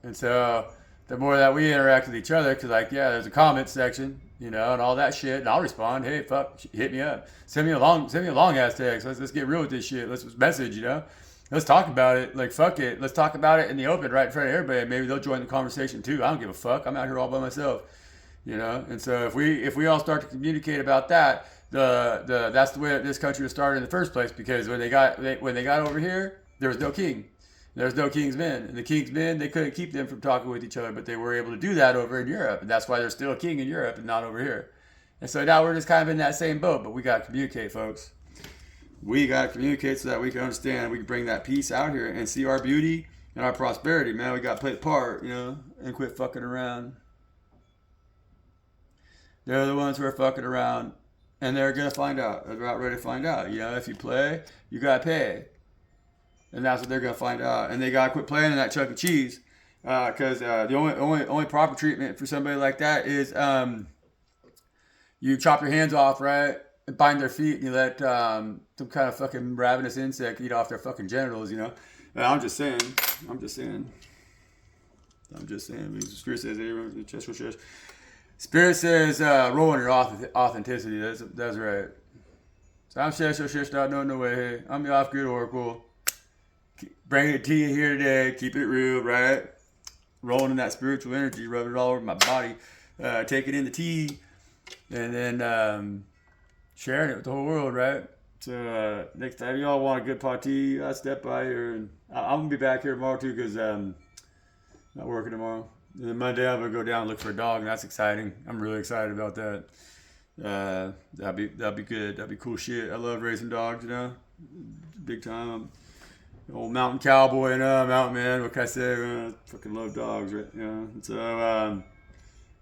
And so the more that we interact with each other, because like, yeah, there's a comment section, you know, and all that shit, and I'll respond. Hey, fuck, hit me up. Send me a long ass text. Let's get real with this shit. Let's message, you know. Let's talk about it. Like, fuck it. Let's talk about it in the open, right in front of everybody. Maybe they'll join the conversation too. I don't give a fuck. I'm out here all by myself, you know. And so if we all start to communicate about that, that's the way that this country was started in the first place, because when they got over here, there was no king. There was no king's men. And the king's men, they couldn't keep them from talking with each other, but they were able to do that over in Europe. And that's why there's still a king in Europe and not over here. And so now we're just kind of in that same boat, but we got to communicate, folks. We got to communicate so that we can understand, we can bring that peace out here and see our beauty and our prosperity, man. We got to play the part, and quit fucking around. They're the ones who are fucking around, and they're going to find out. They're about ready to find out. If you play, you got to pay. And that's what they're going to find out. And they got to quit playing in that Chuck E. Cheese. Because the only proper treatment for somebody like that is you chop your hands off, right? And bind their feet, and you let some kind of fucking ravenous insect eat off their fucking genitals, I'm just saying. Spirit says, Spirit says, roll in your authenticity. That's right. So I'm Shesh, not knowing no way. Hey, I'm the off-grid oracle. Bringing it to you here today. Keeping it real, right? Rolling in that spiritual energy, rubbing it all over my body. Taking in the tea. And then sharing it with the whole world, right? So next time y'all want a good pot of tea, I'll step by here. And I'm going to be back here tomorrow too, because I'm not working tomorrow. And then Monday I'm going to go down and look for a dog, and that's exciting. I'm really excited about that. That'd be good. That'd be cool shit. I love raising dogs, big time. I'm an old mountain cowboy, mountain man. What can I say? I fucking love dogs, right? So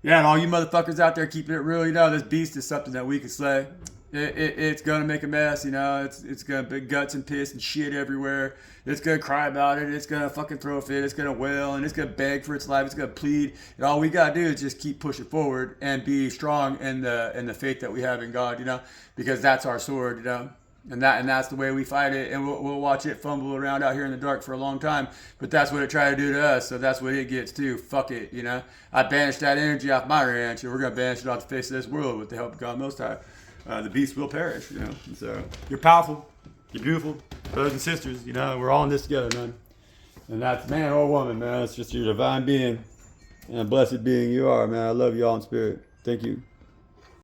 and all you motherfuckers out there keeping it real, this beast is something that we can slay. It's gonna make a mess, it's gonna be guts and piss and shit everywhere. It's gonna cry about it. It's gonna fucking throw a fit. It's gonna wail, and it's gonna beg for its life. It's gonna plead. And all we gotta do is just keep pushing forward and be strong in the faith that we have in God, because that's our sword, And that's the way we fight it, and we'll watch it fumble around out here in the dark for a long time. But that's what it tried to do to us, so that's what it gets too. Fuck it, I banished that energy off my ranch, and we're gonna banish it off the face of this world with the help of God Most High. The beast will perish, And so you're powerful, you're beautiful, brothers and sisters. We're all in this together, man. And that's man or woman, man. It's just your divine being and a blessed being you are, man. I love you all in spirit. Thank you.